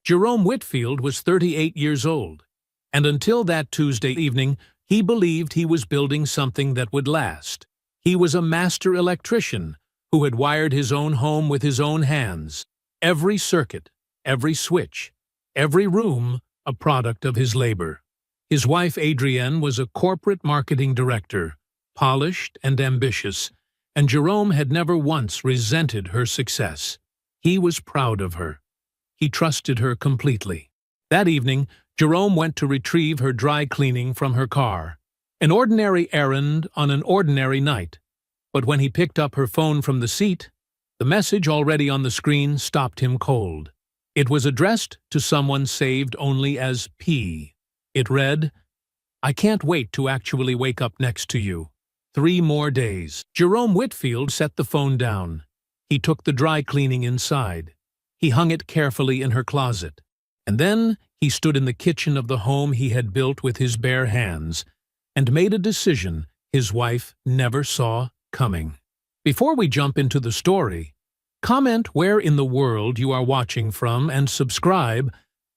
Jerome Whitfield was 38 years old, and until that Tuesday evening, he believed he was building something that would last. He was a master electrician who had wired his own home with his own hands. Every circuit, every switch, every room a product of his labor. His wife Adrienne was a corporate marketing director, polished and ambitious, and Jerome had never once resented her success. He was proud of her. He trusted her completely. That evening, Jerome went to retrieve her dry cleaning from her car. An ordinary errand on an ordinary night. But when he picked up her phone from the seat, the message already on the screen stopped him cold. It was addressed to someone saved only as P. It read, "I can't wait to actually wake up next to you. 3 more days." Jerome Whitfield set the phone down. He took the dry cleaning inside. He hung it carefully in her closet. And then he stood in the kitchen of the home he had built with his bare hands and made a decision his wife never saw coming. Before we jump into the story, comment where in the world you are watching from and subscribe,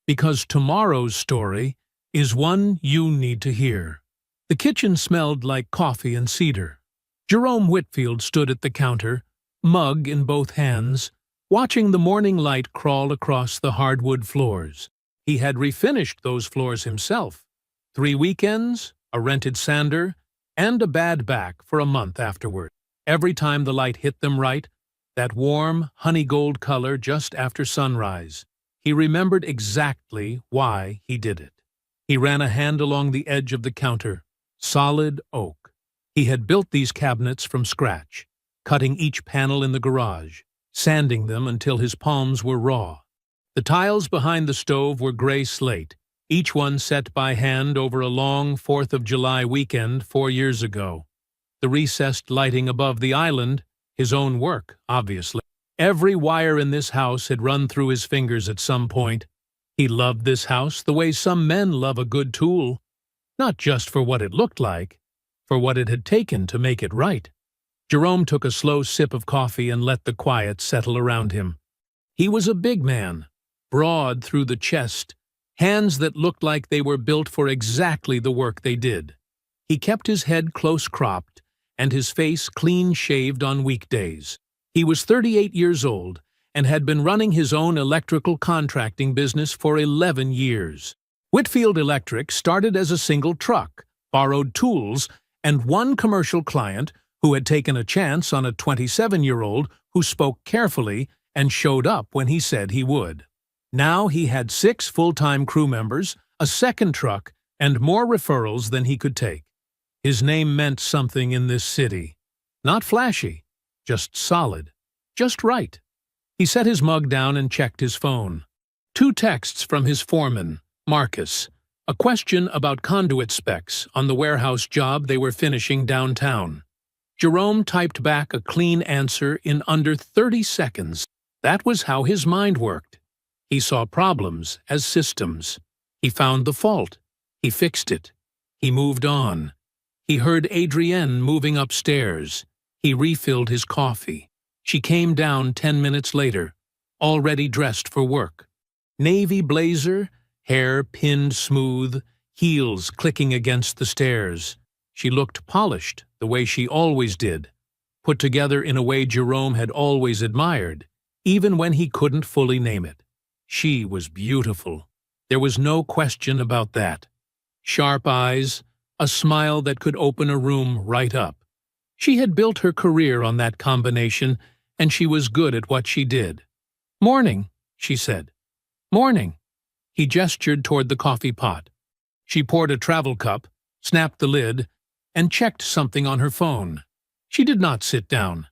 because tomorrow's story is one you need to hear. The kitchen smelled like coffee and cedar. Jerome Whitfield stood at the counter, mug in both hands, watching the morning light crawl across the hardwood floors. He had refinished those floors himself. 3 weekends, a rented sander, and a bad back for a month afterward. Every time the light hit them right, that warm, honey gold color just after sunrise, he remembered exactly why he did it. He ran a hand along the edge of the counter. Solid oak. He had built these cabinets from scratch, cutting each panel in the garage, sanding them until his palms were raw. The tiles behind the stove were gray slate, each one set by hand over a long 4th of July weekend 4 years ago. The recessed lighting above the island, his own work, obviously. Every wire in this house had run through his fingers at some point. He loved this house the way some men love a good tool, not just for what it looked like, for what it had taken to make it right. Jerome took a slow sip of coffee and let the quiet settle around him. He was a big man, broad through the chest, hands that looked like they were built for exactly the work they did. He kept his head close-cropped and his face clean-shaved on weekdays. He was 38 years old and had been running his own electrical contracting business for 11 years. Whitfield Electric started as a single truck, borrowed tools, and one commercial client who had taken a chance on a 27-year-old who spoke carefully and showed up when he said he would. Now he had 6 full-time crew members, a second truck, and more referrals than he could take. His name meant something in this city. Not flashy, just solid, just right. He set his mug down and checked his phone. 2 texts from his foreman, Marcus, a question about conduit specs on the warehouse job they were finishing downtown. Jerome typed back a clean answer in under 30 seconds. That was how his mind worked. He saw problems as systems. He found the fault. He fixed it. He moved on. He heard Adrienne moving upstairs. He refilled his coffee. She came down 10 minutes later, already dressed for work. Navy blazer, hair pinned smooth, heels clicking against the stairs. She looked polished, the way she always did, put together in a way Jerome had always admired, even when he couldn't fully name it. She was beautiful. There was no question about that. Sharp eyes, a smile that could open a room right up. She had built her career on that combination, and she was good at what she did. "Morning," she said. "Morning." He gestured toward the coffee pot. She poured a travel cup, snapped the lid, and checked something on her phone. She did not sit down.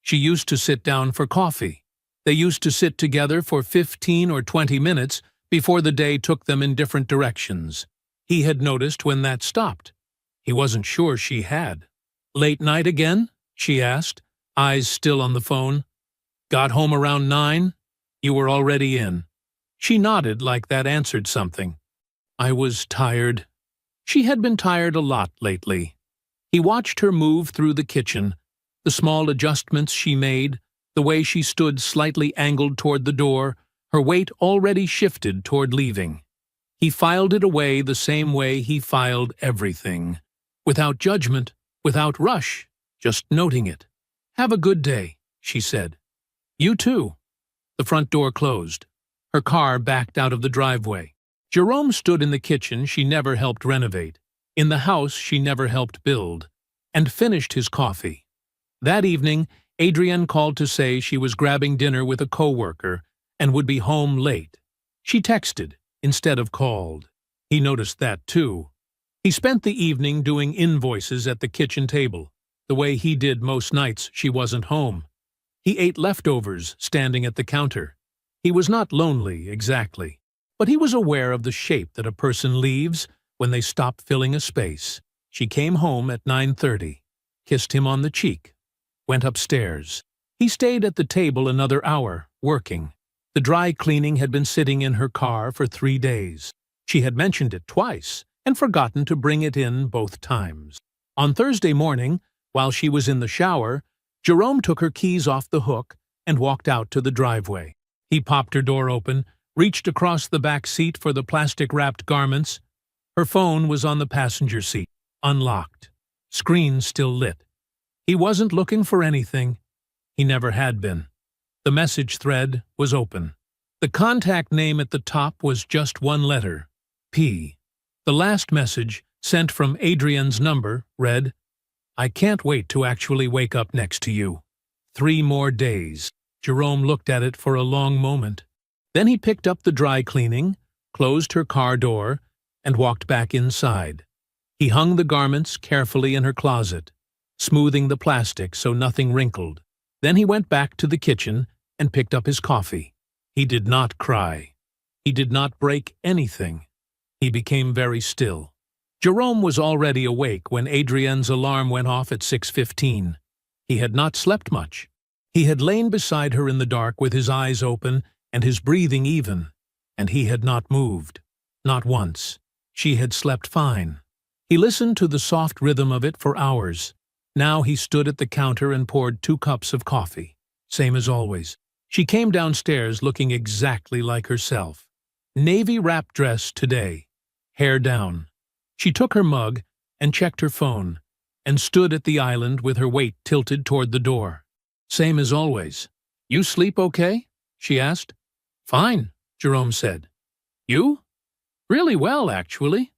She used to sit down for coffee. They used to sit together for 15 or 20 minutes before the day took them in different directions. He had noticed when that stopped. He wasn't sure she had. "Late night again?" she asked, eyes still on the phone. "Got home around 9? You were already in." She nodded like that answered something. "I was tired." She had been tired a lot lately. He watched her move through the kitchen, the small adjustments she made, the way she stood slightly angled toward the door, Her weight already shifted toward leaving. He filed it away the same way he filed everything. Without judgment, without rush, just noting it. "Have a good day," she said. "You too." The front door closed. Her car backed out of the driveway. Jerome stood in the kitchen she never helped renovate, in the house she never helped build, and finished his coffee. That evening, Adrienne called to say she was grabbing dinner with a coworker and would be home late. She texted instead of called. He noticed that too. He spent the evening doing invoices at the kitchen table, the way he did most nights she wasn't home. He ate leftovers standing at the counter. He was not lonely, exactly, but he was aware of the shape that a person leaves when they stop filling a space. She came home at 9:30, kissed him on the cheek, went upstairs. He stayed at the table another hour, working. The dry cleaning had been sitting in her car for 3 days. She had mentioned it twice and forgotten to bring it in both times. On Thursday morning, while she was in the shower, Jerome took her keys off the hook and walked out to the driveway. He popped her door open, reached across the back seat for the plastic-wrapped garments. Her phone was on the passenger seat, unlocked, screen still lit. He wasn't looking for anything. He never had been. The message thread was open. The contact name at the top was just one letter, P. The last message, sent from Adrienne's number, read, "I can't wait to actually wake up next to you. 3 more days." Jerome looked at it for a long moment. Then he picked up the dry cleaning, closed her car door, and walked back inside. He hung the garments carefully in her closet, smoothing the plastic so nothing wrinkled. Then he went back to the kitchen and picked up his coffee. He did not cry. He did not break anything. He became very still. Jerome was already awake when Adrienne's alarm went off at 6:15. He had not slept much. He had lain beside her in the dark with his eyes open and his breathing even, and he had not moved. Not once. She had slept fine. He listened to the soft rhythm of it for hours. Now he stood at the counter and poured 2 cups of coffee. Same as always. She came downstairs looking exactly like herself. Navy wrap dress today. Hair down. She took her mug and checked her phone, and stood at the island with her weight tilted toward the door. Same as always. "You sleep okay?" she asked. "Fine," Jerome said. "You?" "Really well, actually."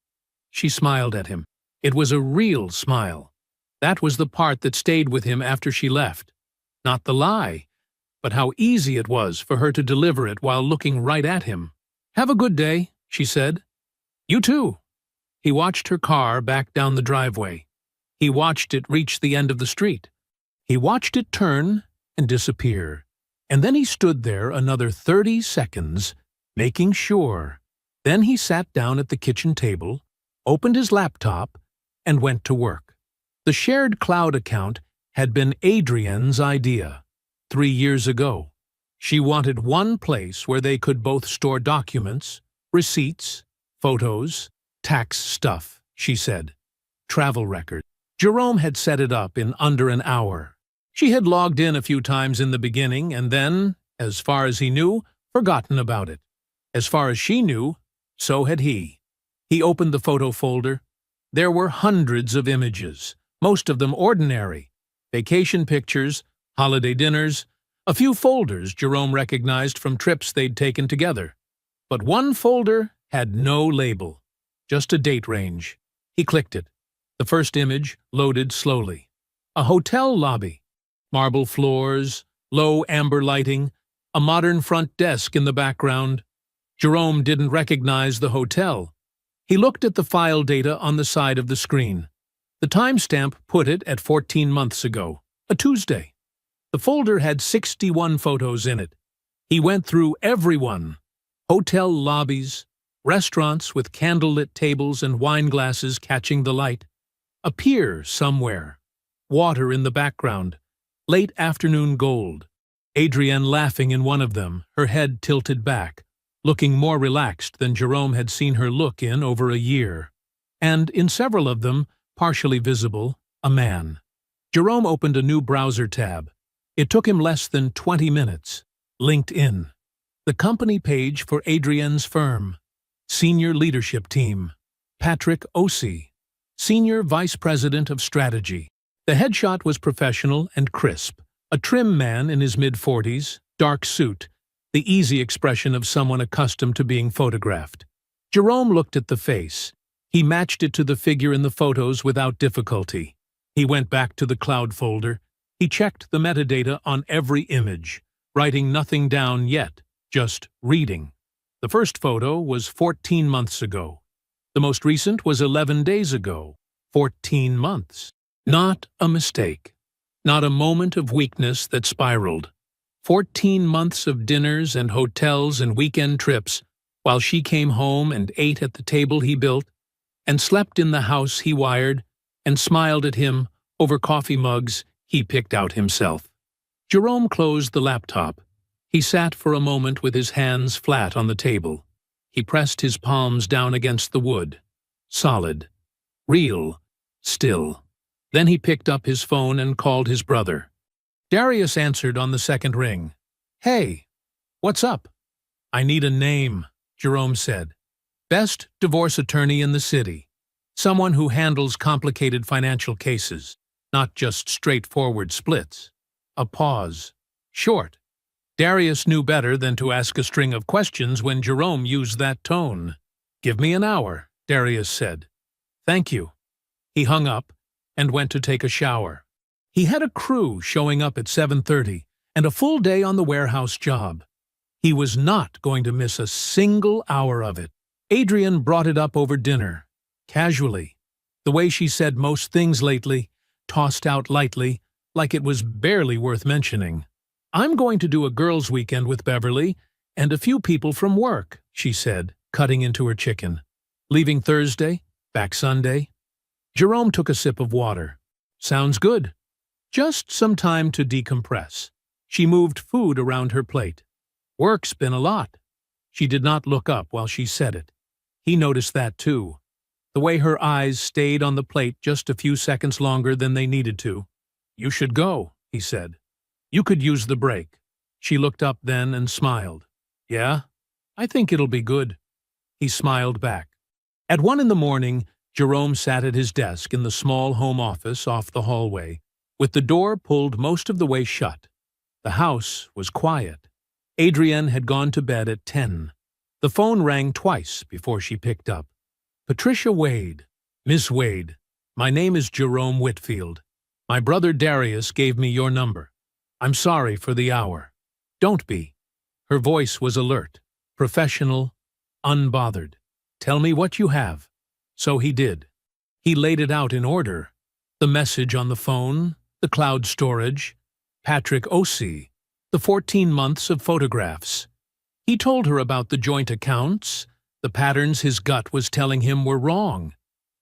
She smiled at him. It was a real smile. That was the part that stayed with him after she left. Not the lie, but how easy it was for her to deliver it while looking right at him. "Have a good day," she said. "You too." He watched her car back down the driveway. He watched it reach the end of the street. He watched it turn and disappear. And then he stood there another 30 seconds, making sure. Then he sat down at the kitchen table, opened his laptop, and went to work. The shared cloud account had been Adrienne's idea 3 years ago. She wanted one place where they could both store documents, receipts, photos, tax stuff, she said. Travel record. Jerome had set it up in under an hour. She had logged in a few times in the beginning and then, as far as he knew, forgotten about it. As far as she knew, so had he. He opened the photo folder. There were hundreds of images, most of them ordinary. Vacation pictures, holiday dinners, a few folders Jerome recognized from trips they'd taken together. But one folder had no label, just a date range. He clicked it. The first image loaded slowly. A hotel lobby. Marble floors, low amber lighting, a modern front desk in the background. Jerome didn't recognize the hotel. He looked at the file data on the side of the screen. The timestamp put it at 14 months ago, a Tuesday. The folder had 61 photos in it. He went through everyone. Hotel lobbies, restaurants with candlelit tables and wine glasses catching the light, a pier somewhere, water in the background, late afternoon gold, Adrienne laughing in one of them, her head tilted back, looking more relaxed than Jerome had seen her look in over a year. And in several of them, partially visible, a man. Jerome opened a new browser tab. It took him less than 20 minutes. LinkedIn. The company page for Adrienne's firm. Senior leadership team. Patrick Ossie, Senior Vice President of Strategy. The headshot was professional and crisp. A trim man in his mid-40s, dark suit, the easy expression of someone accustomed to being photographed. Jerome looked at the face. He matched it to the figure in the photos without difficulty. He went back to the cloud folder. He checked the metadata on every image, writing nothing down yet, just reading. The first photo was 14 months ago. The most recent was 11 days ago. 14 months. Not a mistake. Not a moment of weakness that spiraled. 14 months of dinners and hotels and weekend trips, while she came home and ate at the table he built, and slept in the house he wired, and smiled at him over coffee mugs he picked out himself. Jerome closed the laptop. He sat for a moment with his hands flat on the table. He pressed his palms down against the wood. Solid. Real. Still. Then he picked up his phone and called his brother. Darius answered on the second ring. "Hey, what's up?" "I need a name," Jerome said. "Best divorce attorney in the city. Someone who handles complicated financial cases, not just straightforward splits." A pause. Short. Darius knew better than to ask a string of questions when Jerome used that tone. "Give me an hour," Darius said. "Thank you." He hung up and went to take a shower. He had a crew showing up at 7:30 and a full day on the warehouse job. He was not going to miss a single hour of it. Adrienne brought it up over dinner, casually, the way she said most things lately, tossed out lightly, like it was barely worth mentioning. "I'm going to do a girls' weekend with Beverly and a few people from work," she said, cutting into her chicken. "Leaving Thursday, back Sunday." Jerome took a sip of water. "Sounds good. Just some time to decompress." She moved food around her plate. "Work's been a lot." She did not look up while she said it. He noticed that too. The way her eyes stayed on the plate just a few seconds longer than they needed to. "You should go," he said. "You could use the break." She looked up then and smiled. "Yeah? I think it'll be good." He smiled back. At 1 in the morning, Jerome sat at his desk in the small home office off the hallway, with the door pulled most of the way shut. The house was quiet. Adrienne had gone to bed at 10. The phone rang twice before she picked up. "Patricia Wade. Miss Wade, my name is Jerome Whitfield. My brother Darius gave me your number. I'm sorry for the hour." "Don't be." Her voice was alert, professional, unbothered. "Tell me what you have." So he did. He laid it out in order. The message on the phone, the cloud storage, Patrick Ossie, the 14 months of photographs. He told her about the joint accounts, the patterns his gut was telling him were wrong,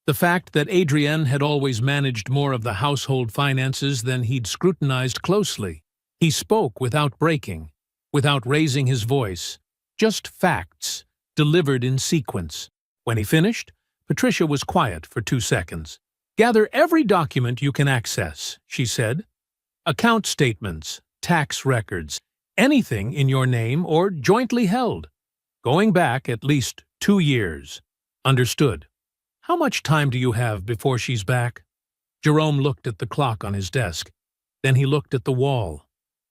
the fact that Adrienne had always managed more of the household finances than he'd scrutinized closely. He spoke without breaking, without raising his voice, just facts, delivered in sequence. When he finished, Patricia was quiet for 2 seconds. "Gather every document you can access," she said. "Account statements, tax records, anything in your name or jointly held. Going back at least 2 years. Understood. How much time do you have before she's back?" Jerome looked at the clock on his desk. Then he looked at the wall.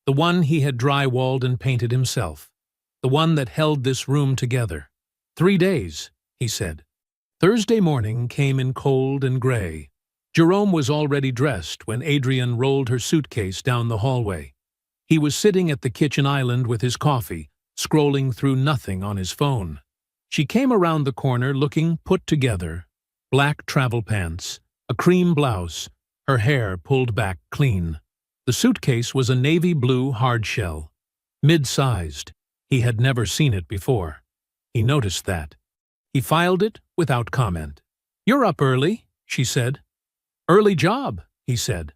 The one he had drywalled and painted himself. The one that held this room together. 3 days, he said. Thursday morning came in cold and gray. Jerome was already dressed when Adrienne rolled her suitcase down the hallway. He was sitting at the kitchen island with his coffee, scrolling through nothing on his phone. She came around the corner looking put together. Black travel pants, a cream blouse, her hair pulled back clean. The suitcase was a navy blue hardshell. Mid-sized. He had never seen it before. He noticed that. He filed it without comment. "You're up early," she said. "Early job," he said.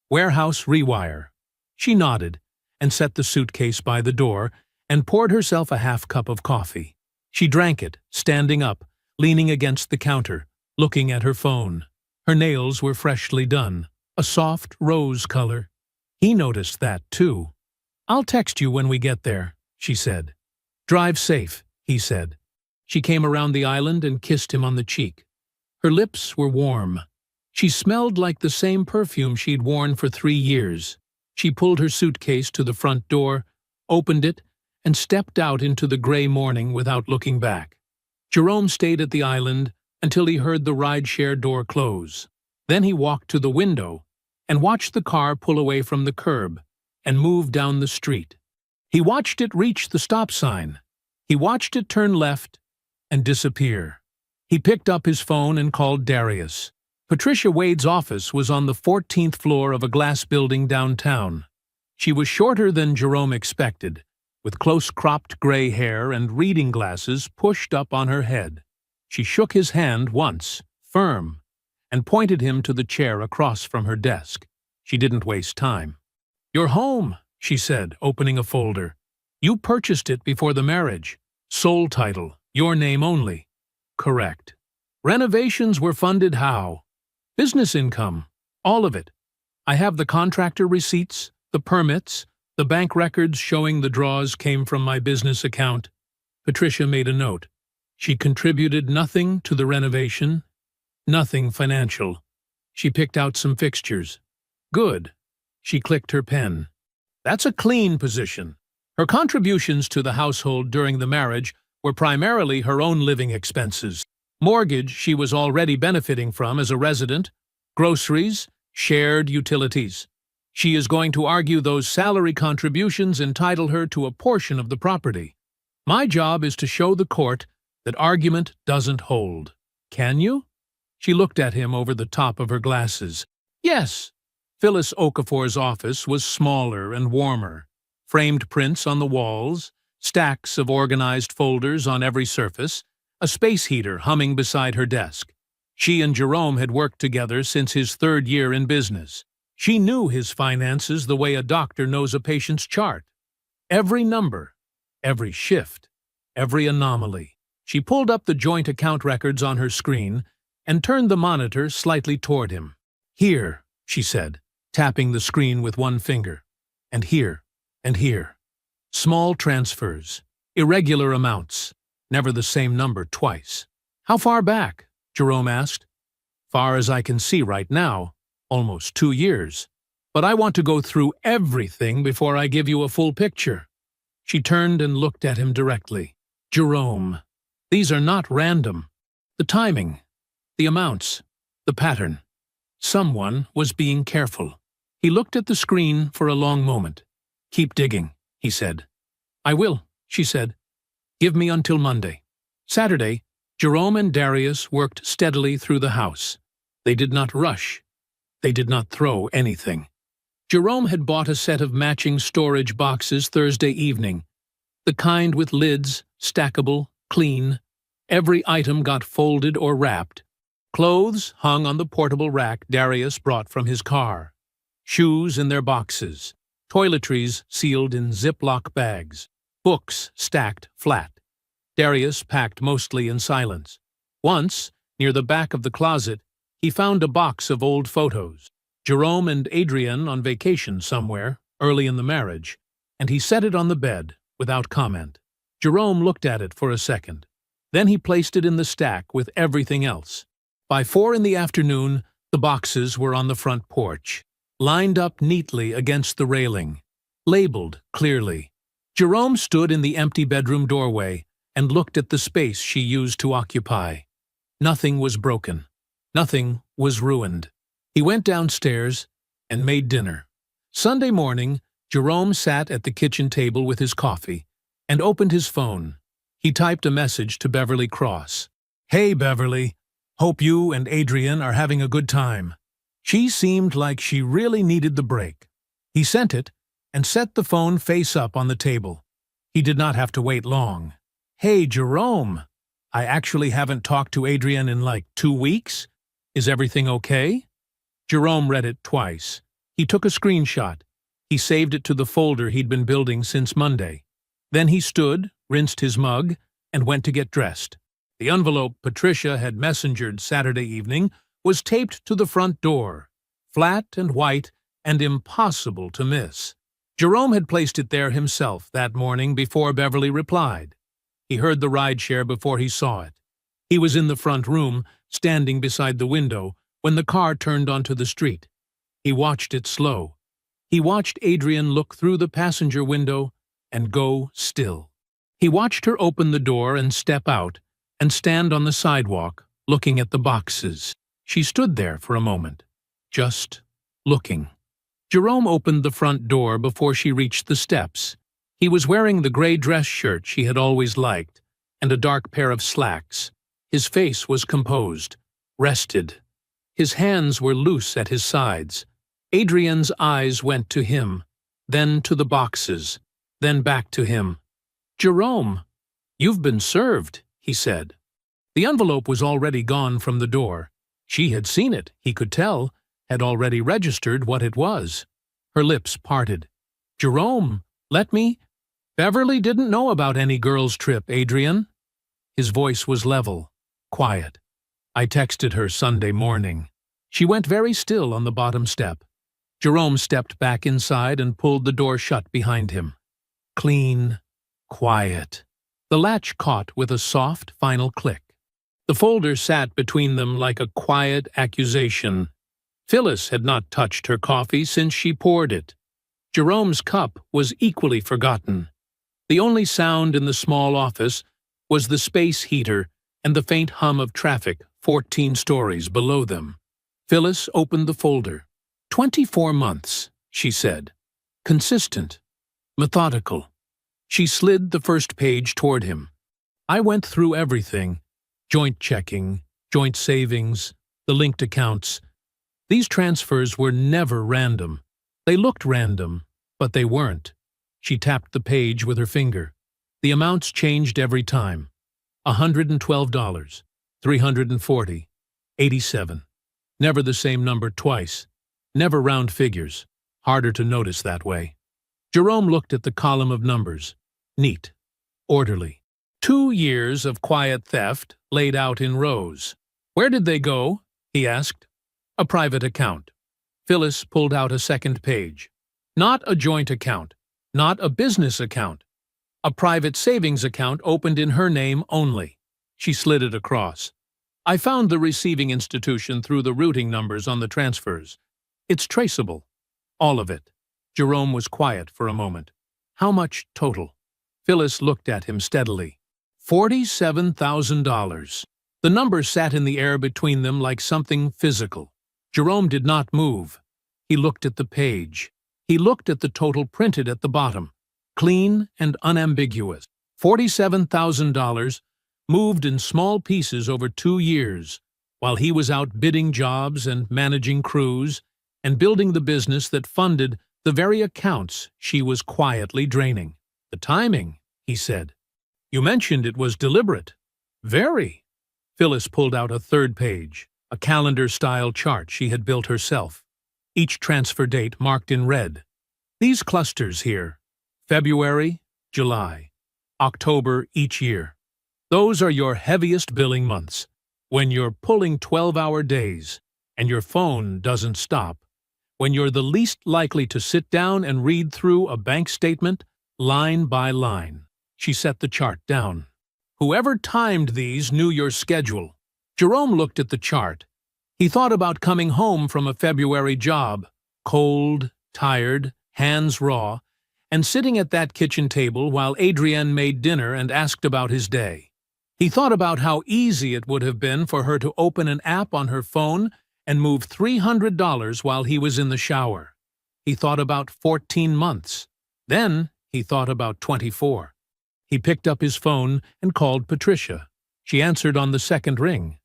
"Warehouse rewire." She nodded and set the suitcase by the door and poured herself a half cup of coffee. She drank it, standing up, leaning against the counter, looking at her phone. Her nails were freshly done, a soft rose color. He noticed that, too. "I'll text you when we get there," she said. "Drive safe," he said. She came around the island and kissed him on the cheek. Her lips were warm. She smelled like the same perfume she'd worn for 3 years. She pulled her suitcase to the front door, opened it, and stepped out into the gray morning without looking back. Jerome stayed at the island until he heard the ride-share door close. Then he walked to the window and watched the car pull away from the curb and move down the street. He watched it reach the stop sign. He watched it turn left and disappear. He picked up his phone and called Darius. Patricia Wade's office was on the 14th floor of a glass building downtown. She was shorter than Jerome expected, with close-cropped gray hair and reading glasses pushed up on her head. She shook his hand once, firm, and pointed him to the chair across from her desk. She didn't waste time. "You're home," she said, opening a folder. "You purchased it before the marriage. Sole title, your name only." "Correct." "Renovations were funded how?" "Business income. All of it. I have the contractor receipts, the permits, the bank records showing the draws came from my business account." Patricia made a note. She contributed nothing to the renovation, nothing financial. She picked out some fixtures. "Good." She clicked her pen. "That's a clean position." Her contributions to the household during the marriage were primarily her own living expenses. Mortgage she was already benefiting from as a resident, groceries, shared utilities. She is going to argue those salary contributions entitle her to a portion of the property. My job is to show the court that argument doesn't hold. Can you? She looked at him over the top of her glasses. Yes. Phyllis Okafor's office was smaller and warmer. Framed prints on the walls, stacks of organized folders on every surface, a space heater humming beside her desk. She and Jerome had worked together since his 3rd year in business. She knew his finances the way a doctor knows a patient's chart. Every number, every shift, every anomaly. She pulled up the joint account records on her screen and turned the monitor slightly toward him. "Here," she said, tapping the screen with one finger. "And here, and here. Small transfers, irregular amounts, never the same number twice." "How far back?" Jerome asked. "Far as I can see right now, almost 2 years. But I want to go through everything before I give you a full picture." She turned and looked at him directly. "Jerome, these are not random. The timing, the amounts, the pattern. Someone was being careful." He looked at the screen for a long moment. "Keep digging," he said. "I will," she said. "Give me until Monday." Saturday, Jerome and Darius worked steadily through the house. They did not rush. They did not throw anything. Jerome had bought a set of matching storage boxes Thursday evening, the kind with lids, stackable, clean. Every item got folded or wrapped. Clothes hung on the portable rack Darius brought from his car. Shoes in their boxes. Toiletries sealed in Ziploc bags. Books stacked flat. Darius packed mostly in silence. Once, near the back of the closet, he found a box of old photos. Jerome and Adrienne on vacation somewhere, early in the marriage, and he set it on the bed, without comment. Jerome looked at it for a second. Then he placed it in the stack with everything else. By 4 in the afternoon, the boxes were on the front porch, lined up neatly against the railing, labeled clearly. Jerome stood in the empty bedroom doorway and looked at the space she used to occupy. Nothing was broken. Nothing was ruined. He went downstairs and made dinner. Sunday morning, Jerome sat at the kitchen table with his coffee and opened his phone. He typed a message to Beverly Cross. "Hey, Beverly. Hope you and Adrienne are having a good time." She seemed like she really needed the break. He sent it and set the phone face up on the table. He did not have to wait long. "Hey, Jerome. I actually haven't talked to Adrienne in like 2 weeks. Is everything okay?" Jerome read it twice. He took a screenshot. He saved it to the folder he'd been building since Monday. Then he stood, rinsed his mug, and went to get dressed. The envelope Patricia had messengered Saturday evening was taped to the front door, flat and white and impossible to miss. Jerome had placed it there himself that morning before Beverly replied. He heard the rideshare before he saw it. He was in the front room, standing beside the window, when the car turned onto the street. He watched it slow. He watched Adrian look through the passenger window and go still. He watched her open the door and step out and stand on the sidewalk, looking at the boxes. She stood there for a moment, just looking. Jerome opened the front door before she reached the steps. He was wearing the gray dress shirt she had always liked and a dark pair of slacks. His face was composed, rested. His hands were loose at his sides. Adrian's eyes went to him, then to the boxes, then back to him. "Jerome, you've been served," he said. The envelope was already gone from the door. She had seen it, he could tell, had already registered what it was. Her lips parted. "Jerome, let me—" "Beverly didn't know about any girls' trip, Adrian." His voice was level, quiet. "I texted her Sunday morning." She went very still on the bottom step. Jerome stepped back inside and pulled the door shut behind him. Clean, quiet. The latch caught with a soft, final click. The folder sat between them like a quiet accusation. Phyllis had not touched her coffee since she poured it. Jerome's cup was equally forgotten. The only sound in the small office was the space heater and the faint hum of traffic 14 stories below them. Phyllis opened the folder. 24 months, she said. Consistent. Methodical. She slid the first page toward him. I went through everything. Joint checking, joint savings, the linked accounts. These transfers were never random. They looked random, but they weren't. She tapped the page with her finger. The amounts changed every time. $112, $340, $87. Never the same number twice. Never round figures. Harder to notice that way. Jerome looked at the column of numbers. Neat. Orderly. 2 years of quiet theft laid out in rows. "Where did they go?" he asked. "A private account." Phyllis pulled out a second page. Not a joint account. Not a business account. A private savings account opened in her name only. She slid it across. "I found the receiving institution through the routing numbers on the transfers. It's traceable. All of it." Jerome was quiet for a moment. "How much total?" Phyllis looked at him steadily. $47,000. The number sat in the air between them like something physical. Jerome did not move. He looked at the page. He looked at the total printed at the bottom. Clean and unambiguous. $47,000 moved in small pieces over 2 years, while he was out bidding jobs and managing crews and building the business that funded the very accounts she was quietly draining. "The timing," he said. "You mentioned it was deliberate." "Very." Phyllis pulled out a third page, a calendar-style chart she had built herself. Each transfer date marked in red. "These clusters here, February, July, October each year. Those are your heaviest billing months, when you're pulling 12-hour days and your phone doesn't stop, when you're the least likely to sit down and read through a bank statement line by line." She set the chart down. "Whoever timed these knew your schedule." Jerome looked at the chart. He thought about coming home from a February job, cold, tired, hands raw, and sitting at that kitchen table while Adrienne made dinner and asked about his day. He thought about how easy it would have been for her to open an app on her phone and move $300 while he was in the shower. He thought about 14 months. Then he thought about 24. He picked up his phone and called Patricia. She answered on the second ring.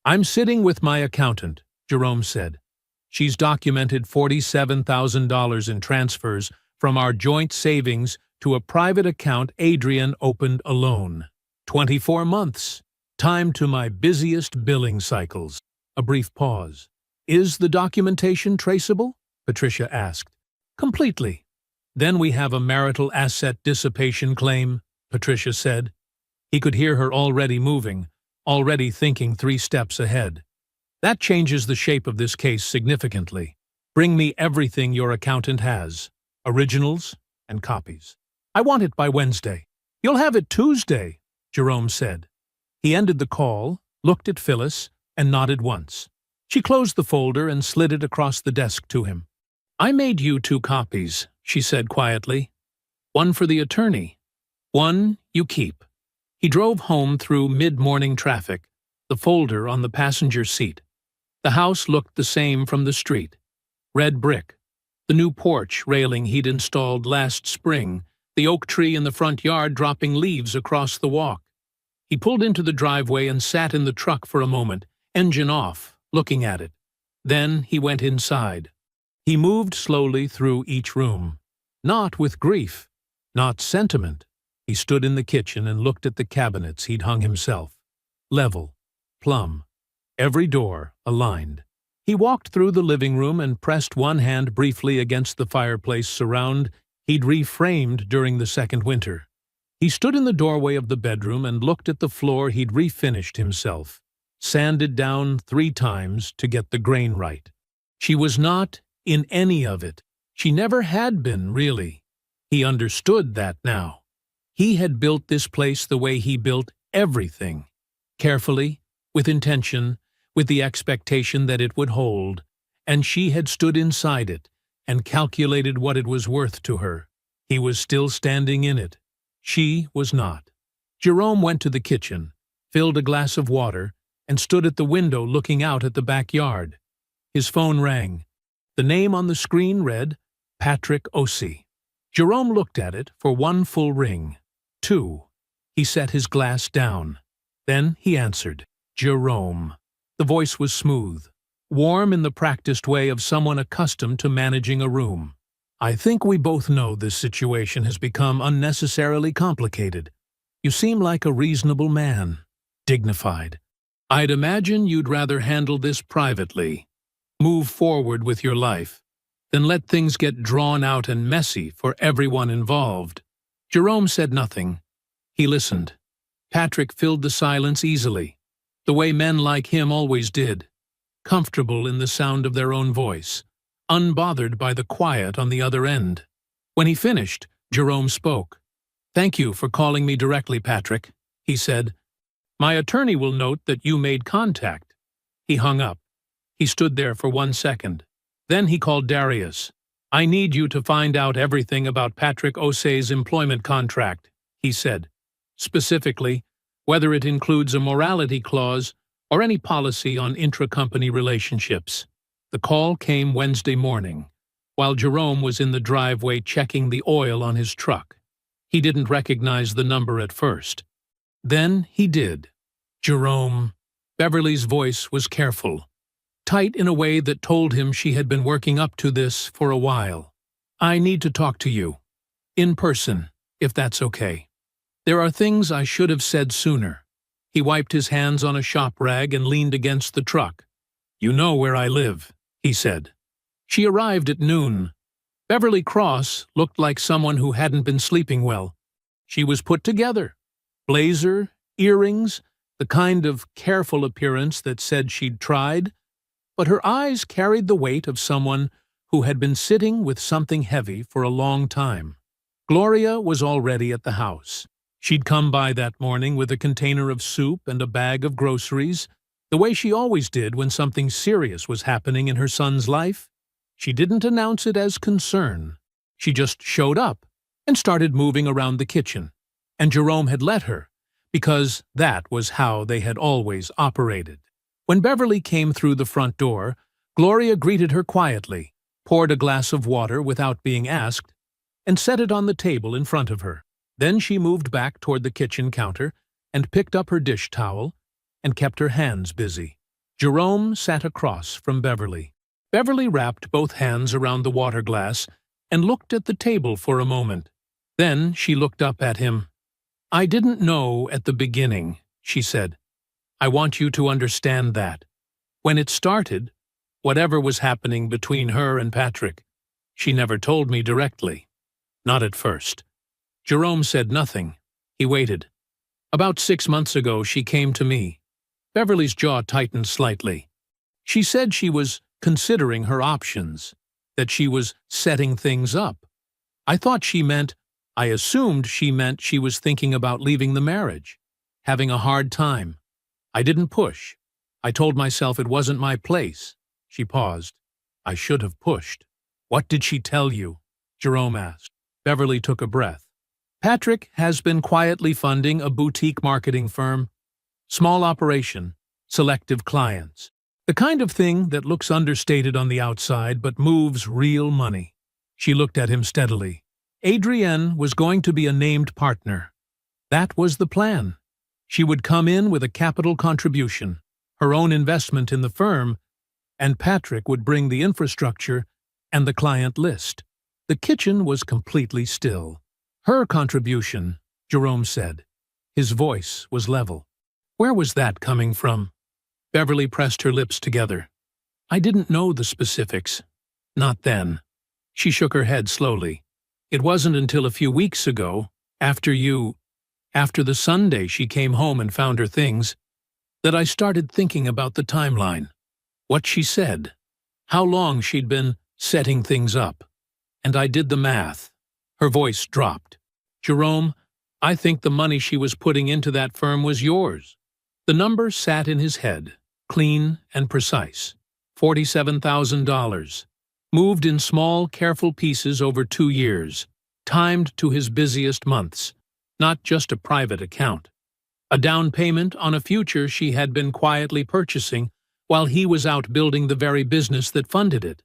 "I'm sitting with my accountant," Jerome said. "She's documented $47,000 in transfers from our joint savings to a private account Adrian opened alone. 24 months. Time to my busiest billing cycles." A brief pause. "Is the documentation traceable?" Patricia asked. "Completely." "Then we have a marital asset dissipation claim," Patricia said. He could hear her already moving, already thinking 3 steps ahead. "That changes the shape of this case significantly. Bring me everything your accountant has, originals and copies. I want it by Wednesday." "You'll have it Tuesday." Jerome said. He ended the call, looked at Phyllis, and nodded once. She closed the folder and slid it across the desk to him. "I made you 2 copies," she said quietly. "One for the attorney. One you keep." He drove home through mid-morning traffic, the folder on the passenger seat. The house looked the same from the street. Red brick, the new porch railing he'd installed last spring, the oak tree in the front yard dropping leaves across the walk. He pulled into the driveway and sat in the truck for a moment, engine off, looking at it. Then he went inside. He moved slowly through each room. Not with grief, not sentiment. He stood in the kitchen and looked at the cabinets he'd hung himself. Level, plumb, every door aligned. He walked through the living room and pressed one hand briefly against the fireplace surround he'd reframed during the second winter. He stood in the doorway of the bedroom and looked at the floor he'd refinished himself, sanded down 3 times to get the grain right. She was not in any of it. She never had been, really. He understood that now. He had built this place the way he built everything. Carefully, with intention, with the expectation that it would hold, and she had stood inside it and calculated what it was worth to her. He was still standing in it. She was not. Jerome went to the kitchen, filled a glass of water, and stood at the window looking out at the backyard. His phone rang. The name on the screen read, Patrick Osei. Jerome looked at it for 1 full ring. 2. He set his glass down. Then he answered, Jerome. The voice was smooth, warm in the practiced way of someone accustomed to managing a room. "I think we both know this situation has become unnecessarily complicated. You seem like a reasonable man, dignified. I'd imagine you'd rather handle this privately, move forward with your life, than let things get drawn out and messy for everyone involved." Jerome said nothing. He listened. Patrick filled the silence easily, the way men like him always did, comfortable in the sound of their own voice, unbothered by the quiet on the other end. When he finished, Jerome spoke. "Thank you for calling me directly, Patrick," he said. "My attorney will note that you made contact." He hung up. He stood there for 1 second. Then he called Darius. "I need you to find out everything about Patrick Osei's employment contract," he said. "Specifically, whether it includes a morality clause or any policy on intra-company relationships." The call came Wednesday morning, while Jerome was in the driveway checking the oil on his truck. He didn't recognize the number at first. Then he did. "Jerome." Beverly's voice was careful, tight in a way that told him she had been working up to this for a while. "I need to talk to you. In person, if that's okay. There are things I should have said sooner." He wiped his hands on a shop rag and leaned against the truck. "You know where I live," he said. She arrived at noon. Beverly Cross looked like someone who hadn't been sleeping well. She was put together. Blazer, earrings, the kind of careful appearance that said she'd tried, but her eyes carried the weight of someone who had been sitting with something heavy for a long time. Gloria was already at the house. She'd come by that morning with a container of soup and a bag of groceries, the way she always did when something serious was happening in her son's life. She didn't announce it as concern. She just showed up and started moving around the kitchen. And Jerome had let her, because that was how they had always operated. When Beverly came through the front door, Gloria greeted her quietly, poured a glass of water without being asked, and set it on the table in front of her. Then she moved back toward the kitchen counter and picked up her dish towel and kept her hands busy. Jerome sat across from Beverly. Beverly wrapped both hands around the water glass and looked at the table for a moment. Then she looked up at him. "I didn't know at the beginning," she said. "I want you to understand that. When it started, whatever was happening between her and Patrick, she never told me directly. Not at first." Jerome said nothing. He waited. "About 6 months ago, she came to me." Beverly's jaw tightened slightly. "She said she was considering her options, that she was setting things up. I assumed she meant she was thinking about leaving the marriage. having a hard time. I didn't push. I told myself it wasn't my place. She paused. I should have pushed. What did she tell you? Jerome asked. Beverly took a breath. Patrick has been quietly funding a boutique marketing firm. Small operation, selective clients. The kind of thing that looks understated on the outside but moves real money. She looked at him steadily. Adrienne was going to be a named partner. That was the plan. She would come in with a capital contribution, her own investment in the firm, and Patrick would bring the infrastructure and the client list. The kitchen was completely still. Her contribution, Jerome said. His voice was level. Where was that coming from? Beverly pressed her lips together. I didn't know the specifics. Not then. She shook her head slowly. It wasn't until a few weeks ago, after the Sunday she came home and found her things, that I started thinking about the timeline. What she said. How long she'd been setting things up. And I did the math. Her voice dropped. Jerome, I think the money she was putting into that firm was yours. The number sat in his head, clean and precise. $47,000. Moved in small, careful pieces over 2 years, timed to his busiest months, not just a private account. A down payment on a future she had been quietly purchasing while he was out building the very business that funded it.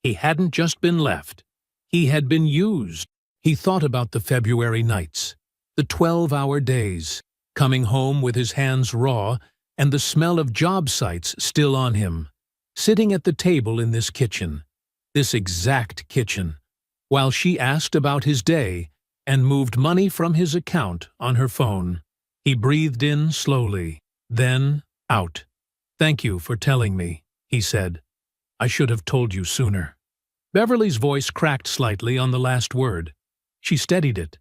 He hadn't just been left. He had been used. He thought about the February nights, the 12-hour days, coming home with his hands raw and the smell of job sites still on him, sitting at the table in this kitchen, this exact kitchen, while she asked about his day and moved money from his account on her phone. He breathed in slowly, then out. Thank you for telling me, he said. I should have told you sooner. Beverly's voice cracked slightly on the last word. She steadied it.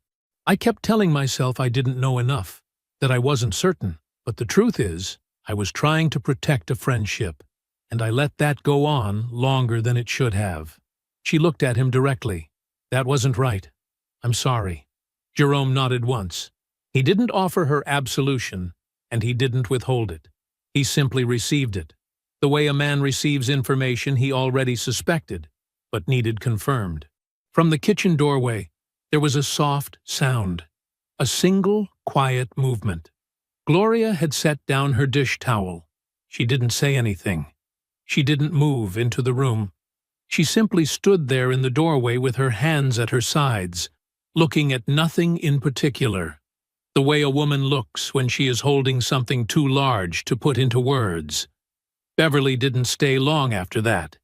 I kept telling myself I didn't know enough, that I wasn't certain, but the truth is, I was trying to protect a friendship, and I let that go on longer than it should have. She looked at him directly. That wasn't right. I'm sorry. Jerome nodded once. He didn't offer her absolution, and he didn't withhold it. He simply received it, the way a man receives information he already suspected, but needed confirmed. From the kitchen doorway, there was a soft sound, a single, quiet movement. Gloria had set down her dish towel. She didn't say anything. She didn't move into the room. She simply stood there in the doorway with her hands at her sides, looking at nothing in particular, the way a woman looks when she is holding something too large to put into words. Beverly didn't stay long after that.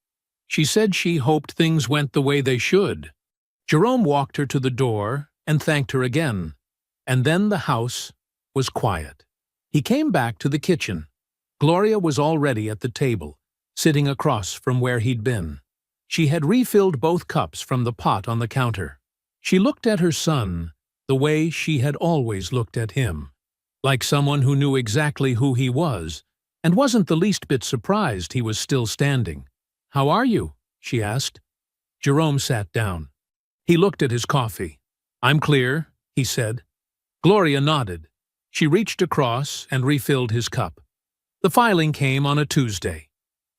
She said she hoped things went the way they should. Jerome walked her to the door and thanked her again, and then the house was quiet. He came back to the kitchen. Gloria was already at the table, sitting across from where he'd been. She had refilled both cups from the pot on the counter. She looked at her son the way she had always looked at him, like someone who knew exactly who he was and wasn't the least bit surprised he was still standing. How are you? She asked. Jerome sat down. He looked at his coffee. I'm clear, he said. Gloria nodded. She reached across and refilled his cup. The filing came on a Tuesday.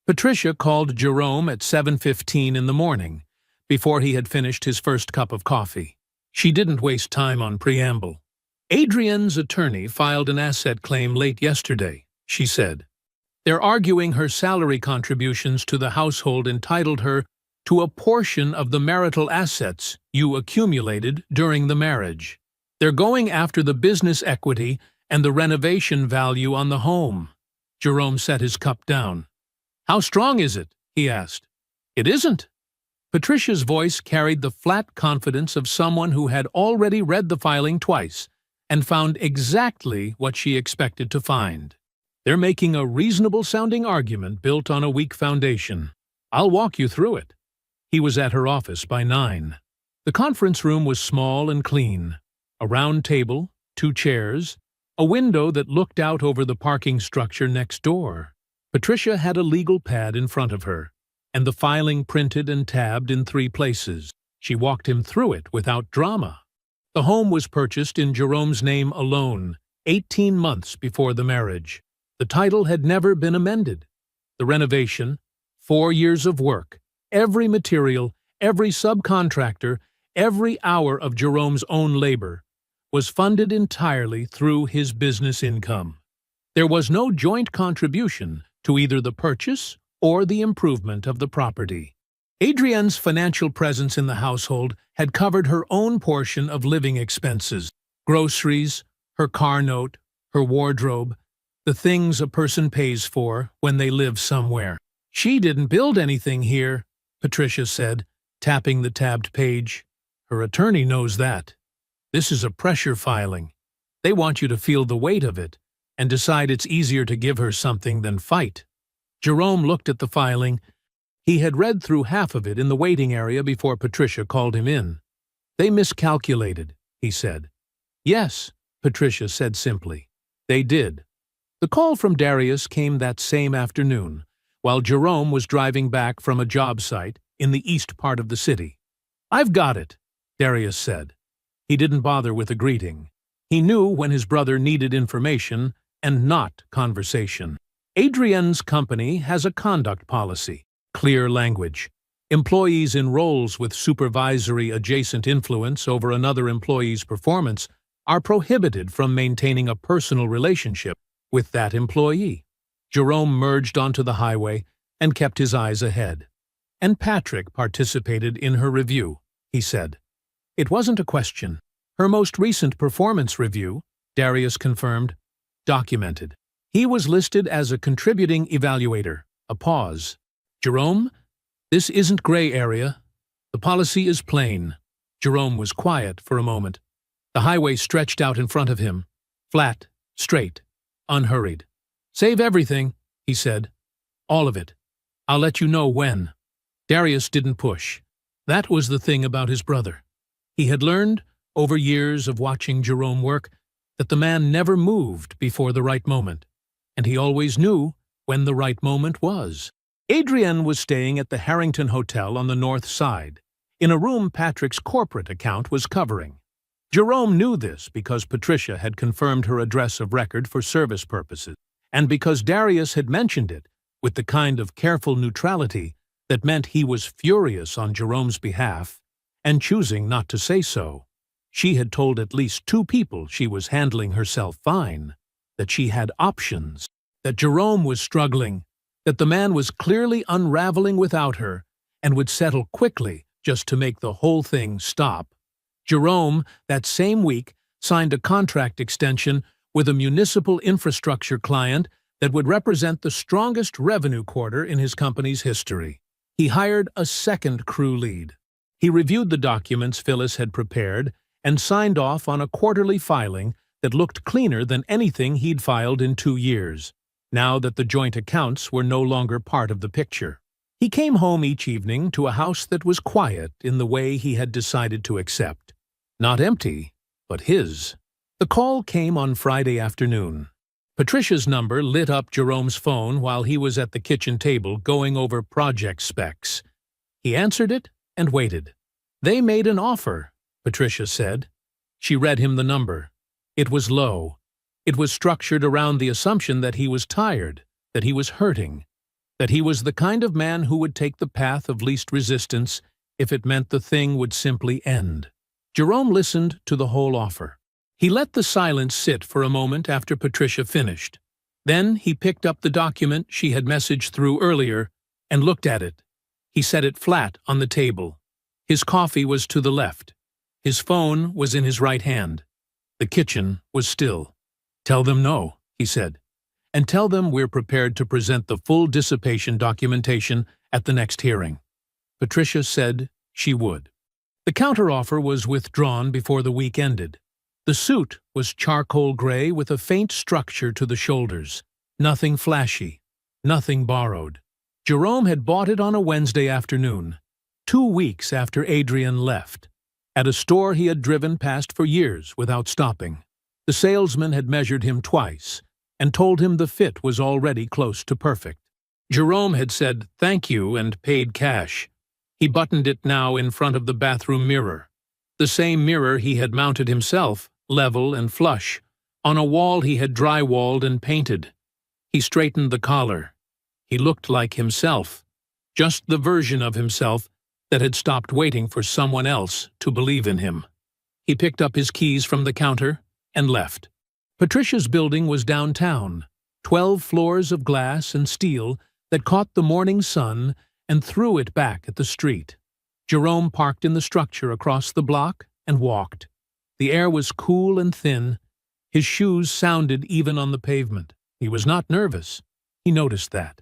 Patricia called Jerome at 7:15 in the morning, before he had finished his first cup of coffee. She didn't waste time on preamble. Adrienne's attorney filed an asset claim late yesterday, she said. They're arguing her salary contributions to the household entitled her to a portion of the marital assets you accumulated during the marriage. They're going after the business equity and the renovation value on the home. Jerome set his cup down. How strong is it? He asked. It isn't. Patricia's voice carried the flat confidence of someone who had already read the filing twice and found exactly what she expected to find. They're making a reasonable-sounding argument built on a weak foundation. I'll walk you through it. He was at her office by 9. The conference room was small and clean. A round table, 2 chairs, a window that looked out over the parking structure next door. Patricia had a legal pad in front of her, and the filing printed and tabbed in 3 places. She walked him through it without drama. The home was purchased in Jerome's name alone, 18 months before the marriage. The title had never been amended. The renovation, 4 years of work, every material, every subcontractor, every hour of Jerome's own labor, was funded entirely through his business income. There was no joint contribution to either the purchase or the improvement of the property. Adrienne's financial presence in the household had covered her own portion of living expenses, groceries, her car note, her wardrobe, the things a person pays for when they live somewhere. "She didn't build anything here," Patricia said, tapping the tabbed page. "Her attorney knows that. This is a pressure filing. They want you to feel the weight of it and decide it's easier to give her something than fight." Jerome looked at the filing. He had read through half of it in the waiting area before Patricia called him in. "They miscalculated," he said. "Yes," Patricia said simply. "They did." The call from Darius came that same afternoon, while Jerome was driving back from a job site in the east part of the city. "I've got it," Darius said. He didn't bother with a greeting. He knew when his brother needed information and not conversation. Adrienne's company has a conduct policy. Clear language. Employees in roles with supervisory adjacent influence over another employee's performance are prohibited from maintaining a personal relationship with that employee. Jerome merged onto the highway and kept his eyes ahead. "And Patrick participated in her review," he said. It wasn't a question. Her most recent performance review, Darius confirmed, documented. He was listed as a contributing evaluator. A pause. "Jerome, this isn't gray area. The policy is plain." Jerome was quiet for a moment. The highway stretched out in front of him, flat, straight, unhurried. "Save everything," he said. "All of it. I'll let you know when." Darius didn't push. That was the thing about his brother. He had learned, over years of watching Jerome work, that the man never moved before the right moment, and he always knew when the right moment was. Adrienne was staying at the Harrington Hotel on the North Side, in a room Patrick's corporate account was covering. Jerome knew this because Patricia had confirmed her address of record for service purposes, and because Darius had mentioned it with the kind of careful neutrality that meant he was furious on Jerome's behalf and choosing not to say so. She had told at least 2 people she was handling herself fine, that she had options, that Jerome was struggling, that the man was clearly unraveling without her and would settle quickly just to make the whole thing stop. Jerome, that same week, signed a contract extension with a municipal infrastructure client that would represent the strongest revenue quarter in his company's history. He hired a second crew lead. He reviewed the documents Phyllis had prepared and signed off on a quarterly filing that looked cleaner than anything he'd filed in 2 years, now that the joint accounts were no longer part of the picture. He came home each evening to a house that was quiet in the way he had decided to accept. Not empty, but his. The call came on Friday afternoon. Patricia's number lit up Jerome's phone while he was at the kitchen table going over project specs. He answered it and waited. "They made an offer," Patricia said. She read him the number. It was low. It was structured around the assumption that he was tired, that he was hurting, that he was the kind of man who would take the path of least resistance if it meant the thing would simply end. Jerome listened to the whole offer. He let the silence sit for a moment after Patricia finished. Then he picked up the document she had messaged through earlier and looked at it. He set it flat on the table. His coffee was to the left. His phone was in his right hand. The kitchen was still. "Tell them no," he said, "and tell them we're prepared to present the full dissipation documentation at the next hearing." Patricia said she would. The counteroffer was withdrawn before the week ended. The suit was charcoal gray with a faint structure to the shoulders. Nothing flashy, nothing borrowed. Jerome had bought it on a Wednesday afternoon, 2 weeks after Adrienne left, at a store he had driven past for years without stopping. The salesman had measured him twice and told him the fit was already close to perfect. Jerome had said thank you and paid cash. He buttoned it now in front of the bathroom mirror, the same mirror he had mounted himself, level and flush, On a wall he had drywalled and painted. He straightened the collar. He looked like himself, just the version of himself that had stopped waiting for someone else to believe in him. He picked up his keys from the counter and left. Patricia's building was downtown, 12 floors of glass and steel that caught the morning sun and threw it back at the street. Jerome parked in the structure across the block and walked. The air was cool and thin. His shoes sounded even on the pavement. He was not nervous. He noticed that.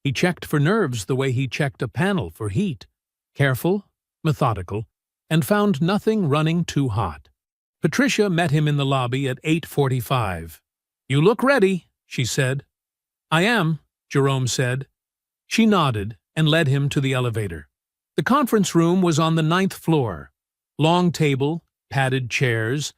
He checked for nerves the way he checked a panel for heat. Careful, methodical, and found nothing running too hot. Patricia met him in the lobby at 8:45. "You look ready," she said. "I am," Jerome said. She nodded and led him to the elevator. The conference room was on the 9th floor. Long table, padded chairs,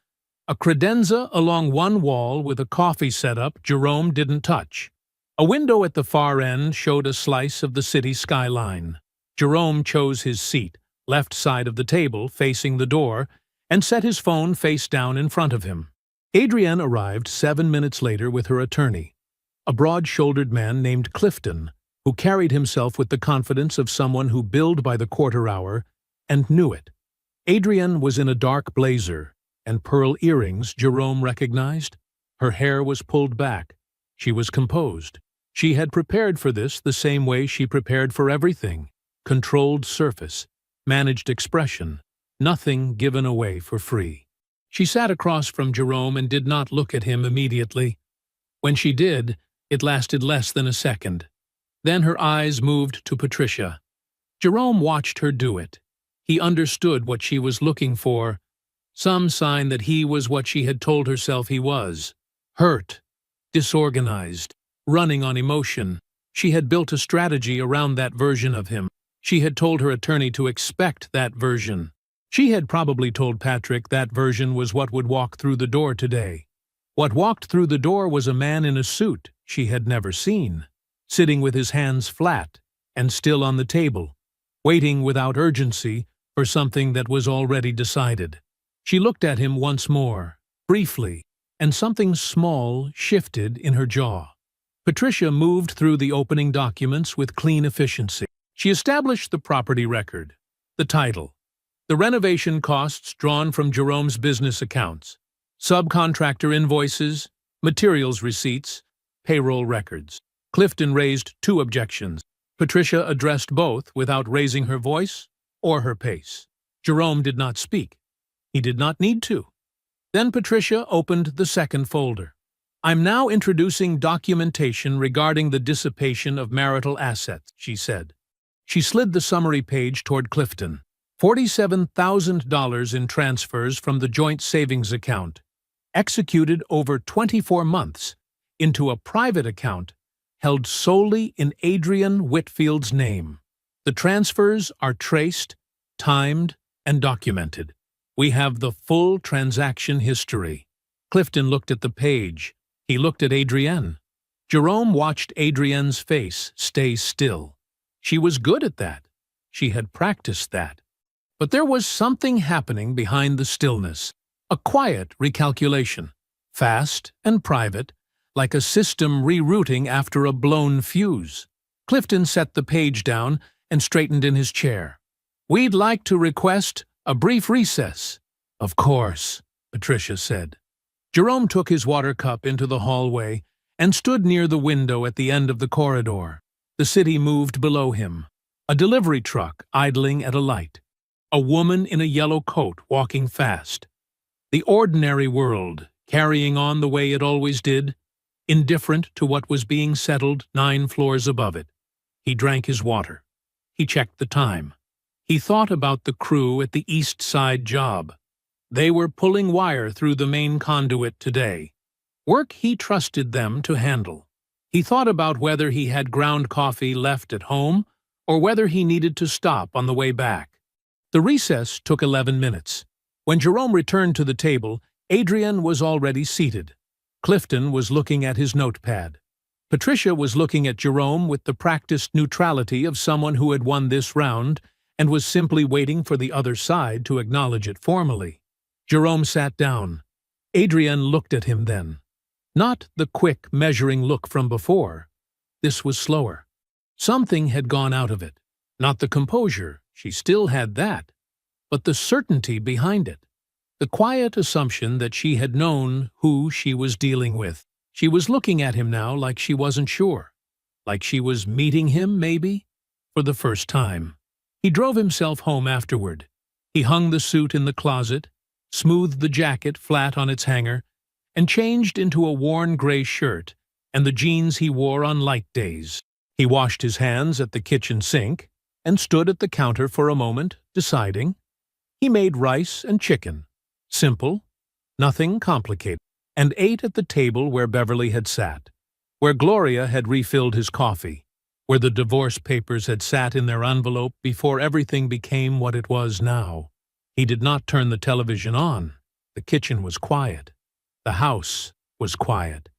a credenza along one wall with a coffee setup Jerome didn't touch. A window at the far end showed a slice of the city skyline. Jerome chose his seat, left side of the table, facing the door, and set his phone face down in front of him. Adrienne arrived 7 minutes later with her attorney, a broad-shouldered man named Clifton, who carried himself with the confidence of someone who billed by the quarter hour and knew it. Adrienne was in a dark blazer and pearl earrings Jerome recognized. Her hair was pulled back. She was composed. She had prepared for this the same way she prepared for everything. Controlled surface, managed expression, nothing given away for free. She sat across from Jerome and did not look at him immediately. When she did, it lasted less than a second. Then her eyes moved to Patricia. Jerome watched her do it. He understood what she was looking for, some sign that he was what she had told herself he was. Hurt, disorganized, running on emotion. She had built a strategy around that version of him. She had told her attorney to expect that version. She had probably told Patrick that version was what would walk through the door today. What walked through the door was a man in a suit she had never seen, sitting with his hands flat and still on the table, waiting without urgency for something that was already decided. She looked at him once more, briefly, and something small shifted in her jaw. Patricia moved through the opening documents with clean efficiency. She established the property record, the title, the renovation costs drawn from Jerome's business accounts, subcontractor invoices, materials receipts, payroll records. Clifton raised 2 objections. Patricia addressed both without raising her voice or her pace. Jerome did not speak. He did not need to. Then Patricia opened the second folder. "I'm now introducing documentation regarding the dissipation of marital assets," she said. She slid the summary page toward Clifton. $47,000 in transfers from the joint savings account, executed over 24 months, into a private account held solely in Adrienne Whitfield's name. The transfers are traced, timed, and documented. We have the full transaction history. Clifton looked at the page. He looked at Adrienne. Jerome watched Adrienne's face stay still. She was good at that. She had practiced that. But there was something happening behind the stillness, a quiet recalculation, fast and private, like a system rerouting after a blown fuse. Clifton set the page down and straightened in his chair. "We'd like to request a brief recess." "Of course," Patricia said. Jerome took his water cup into the hallway and stood near the window at the end of the corridor. The city moved below him. A delivery truck idling at a light. A woman in a yellow coat walking fast. The ordinary world, carrying on the way it always did, indifferent to what was being settled 9 floors above it. He drank his water. He checked the time. He thought about the crew at the East Side job. They were pulling wire through the main conduit today. Work he trusted them to handle. He thought about whether he had ground coffee left at home or whether he needed to stop on the way back. The recess took 11 minutes. When Jerome returned to the table, Adrienne was already seated. Clifton was looking at his notepad. Patricia was looking at Jerome with the practiced neutrality of someone who had won this round and was simply waiting for the other side to acknowledge it formally. Jerome sat down. Adrienne looked at him then. Not the quick, measuring look from before. This was slower. Something had gone out of it. Not the composure, she still had that, but the certainty behind it. The quiet assumption that she had known who she was dealing with. She was looking at him now like she wasn't sure. Like she was meeting him, maybe, for the first time. He drove himself home afterward. He hung the suit in the closet, smoothed the jacket flat on its hanger, and changed into a worn gray shirt and the jeans he wore on light days. He washed his hands at the kitchen sink and stood at the counter for a moment, deciding. He made rice and chicken. Simple, nothing complicated, and ate at the table where Beverly had sat, where Gloria had refilled his coffee, where the divorce papers had sat in their envelope before everything became what it was now. He did not turn the television on. The kitchen was quiet. The house was quiet.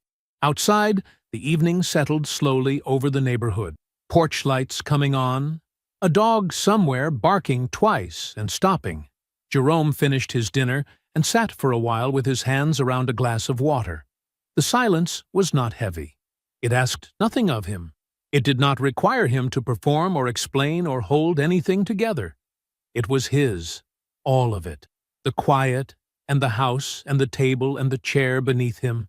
Outside, the evening settled slowly over the neighborhood. Porch lights coming on, a dog somewhere barking twice and stopping. Jerome finished his dinner and sat for a while with his hands around a glass of water. The silence was not heavy. It asked nothing of him. It did not require him to perform or explain or hold anything together. It was his, all of it, the quiet and the house and the table and the chair beneath him.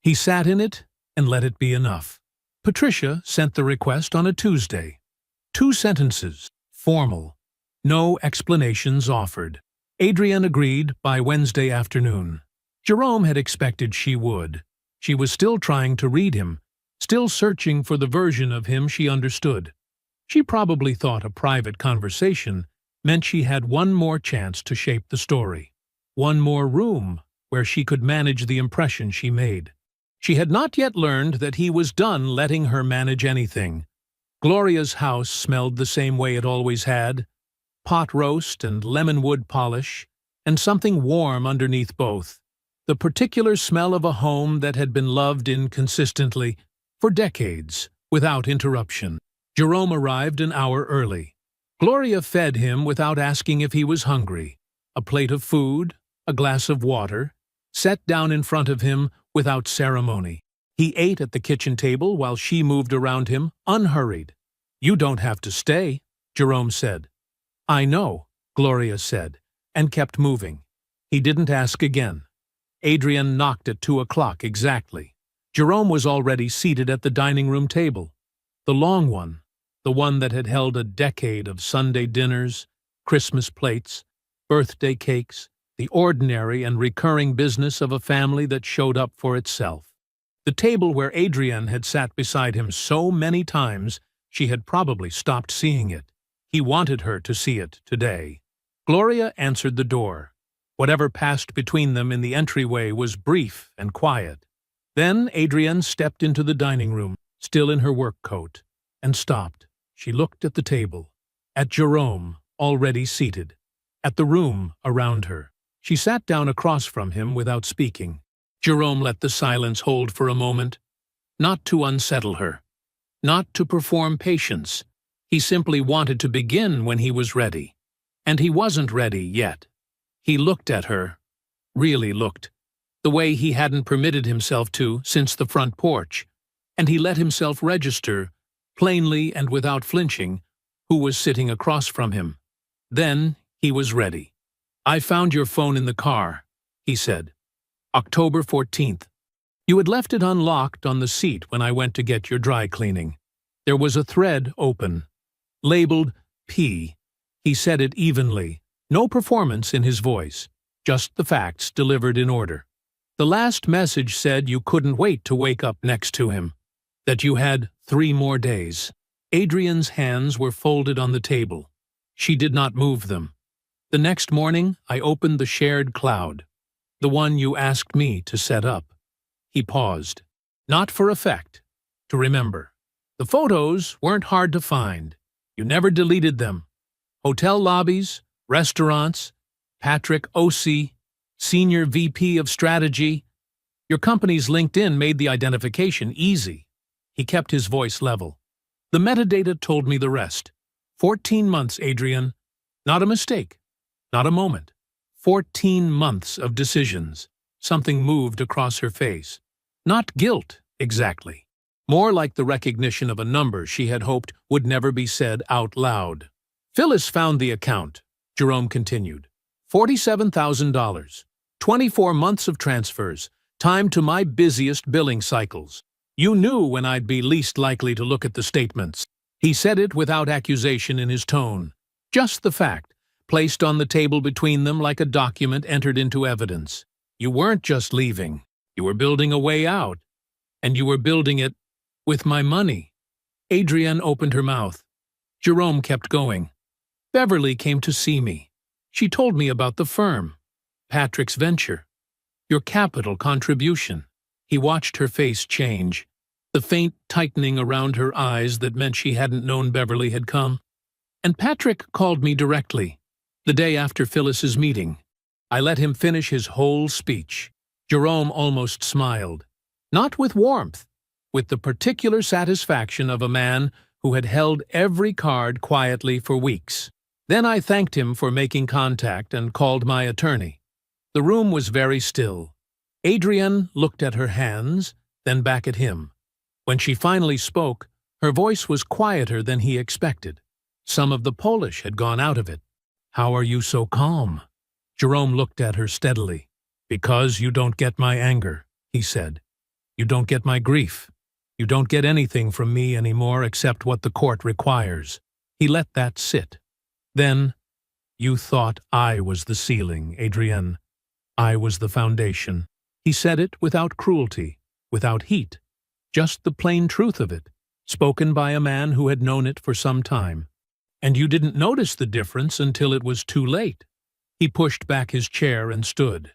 He sat in it and let it be enough. Patricia sent the request on a Tuesday. 2 sentences, formal, no explanations offered. Adrienne agreed by Wednesday afternoon. Jerome had expected she would. She was still trying to read him, still searching for the version of him she understood. She probably thought a private conversation meant she had one more chance to shape the story, one more room where she could manage the impression she made. She had not yet learned that he was done letting her manage anything. Gloria's house smelled the same way it always had, pot roast and lemon wood polish, and something warm underneath both, the particular smell of a home that had been loved inconsistently for decades, without interruption. Jerome arrived an hour early. Gloria fed him without asking if he was hungry. A plate of food, a glass of water, set down in front of him without ceremony. He ate at the kitchen table while she moved around him, unhurried. "You don't have to stay," Jerome said. "I know," Gloria said, and kept moving. He didn't ask again. Adrienne knocked at 2 o'clock exactly. Jerome was already seated at the dining room table. The long one, the one that had held a decade of Sunday dinners, Christmas plates, birthday cakes, the ordinary and recurring business of a family that showed up for itself. The table where Adrienne had sat beside him so many times she had probably stopped seeing it. He wanted her to see it today. Gloria answered the door. Whatever passed between them in the entryway was brief and quiet. Then Adrienne stepped into the dining room, still in her work coat, and stopped. She looked at the table, at Jerome, already seated, at the room around her. She sat down across from him without speaking. Jerome let the silence hold for a moment, not to unsettle her, not to perform patience. He simply wanted to begin when he was ready. And he wasn't ready yet. He looked at her, really looked, the way he hadn't permitted himself to since the front porch, and he let himself register, plainly and without flinching, who was sitting across from him. Then he was ready. "I found your phone in the car," he said. "October 14th. You had left it unlocked on the seat when I went to get your dry cleaning. There was a thread open, labeled P. He said it evenly, no performance in his voice, just the facts delivered in order. The last message said you couldn't wait to wake up next to him, that you had 3 more days. Adrienne's hands were folded on the table. She did not move them. The next morning, I opened the shared cloud, the one you asked me to set up. He paused. Not for effect, to remember. The photos weren't hard to find. You never deleted them. Hotel lobbies, restaurants, Patrick Ossie, Senior VP of Strategy. Your company's LinkedIn made the identification easy. He kept his voice level. The metadata told me the rest. 14 months, Adrienne. Not a mistake. Not a moment. 14 months of decisions. Something moved across her face. Not guilt, exactly. More like the recognition of a number she had hoped would never be said out loud. Phyllis found the account, Jerome continued. $47,000. 24 months of transfers, time to my busiest billing cycles. You knew when I'd be least likely to look at the statements. He said it without accusation in his tone. Just the fact, placed on the table between them like a document entered into evidence. You weren't just leaving. You were building a way out. And you were building it with my money. Adrienne opened her mouth. Jerome kept going. Beverly came to see me. She told me about the firm. Patrick's venture. Your capital contribution. He watched her face change. The faint tightening around her eyes that meant she hadn't known Beverly had come. And Patrick called me directly, the day after Phyllis's meeting. I let him finish his whole speech. Jerome almost smiled. Not with warmth, with the particular satisfaction of a man who had held every card quietly for weeks. Then I thanked him for making contact and called my attorney. The room was very still. Adrienne looked at her hands, then back at him. When she finally spoke, her voice was quieter than he expected. Some of the Polish had gone out of it. How are you so calm? Jerome looked at her steadily. Because you don't get my anger, he said. You don't get my grief. You don't get anything from me anymore except what the court requires. He let that sit. Then, you thought I was the ceiling, Adrienne. I was the foundation. He said it without cruelty, without heat. Just the plain truth of it, spoken by a man who had known it for some time. And you didn't notice the difference until it was too late. He pushed back his chair and stood.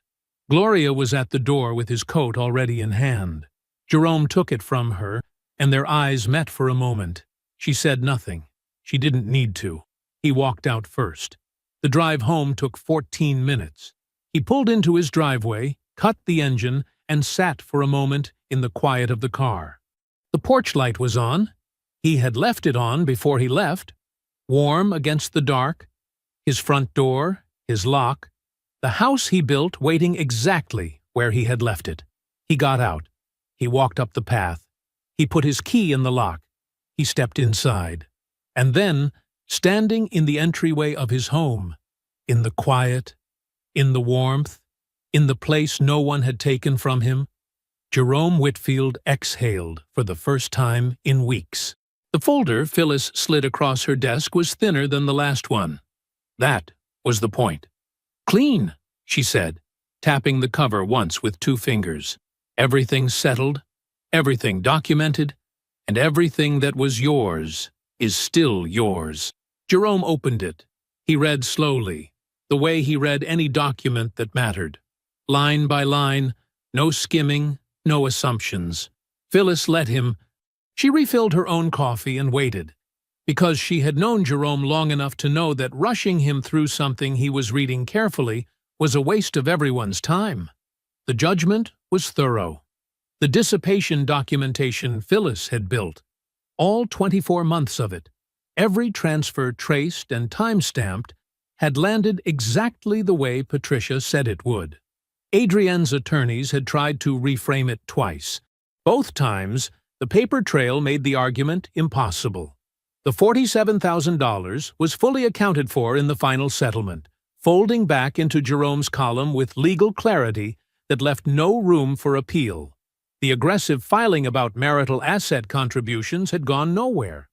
Gloria was at the door with his coat already in hand. Jerome took it from her, and their eyes met for a moment. She said nothing. She didn't need to. He walked out first. The drive home took 14 minutes. He pulled into his driveway, cut the engine, and sat for a moment in the quiet of the car. The porch light was on. He had left it on before he left. Warm against the dark. His front door, his lock. The house he built waiting exactly where he had left it. He got out. He walked up the path. He put his key in the lock. He stepped inside. And then, standing in the entryway of his home, in the quiet, in the warmth, in the place no one had taken from him, Jerome Whitfield exhaled for the first time in weeks. The folder Phyllis slid across her desk was thinner than the last one. That was the point. Clean, she said, tapping the cover once with 2 fingers. Everything settled, everything documented, and everything that was yours is still yours. Jerome opened it. He read slowly, the way he read any document that mattered. Line by line, no skimming, no assumptions. Phyllis let him. She refilled her own coffee and waited, because she had known Jerome long enough to know that rushing him through something he was reading carefully was a waste of everyone's time. The judgment was thorough. The dissipation documentation Phyllis had built, all 24 months of it, every transfer traced and time-stamped, had landed exactly the way Patricia said it would. Adrienne's attorneys had tried to reframe it twice. Both times, the paper trail made the argument impossible. The $47,000 was fully accounted for in the final settlement, folding back into Jerome's column with legal clarity that left no room for appeal. The aggressive filing about marital asset contributions had gone nowhere.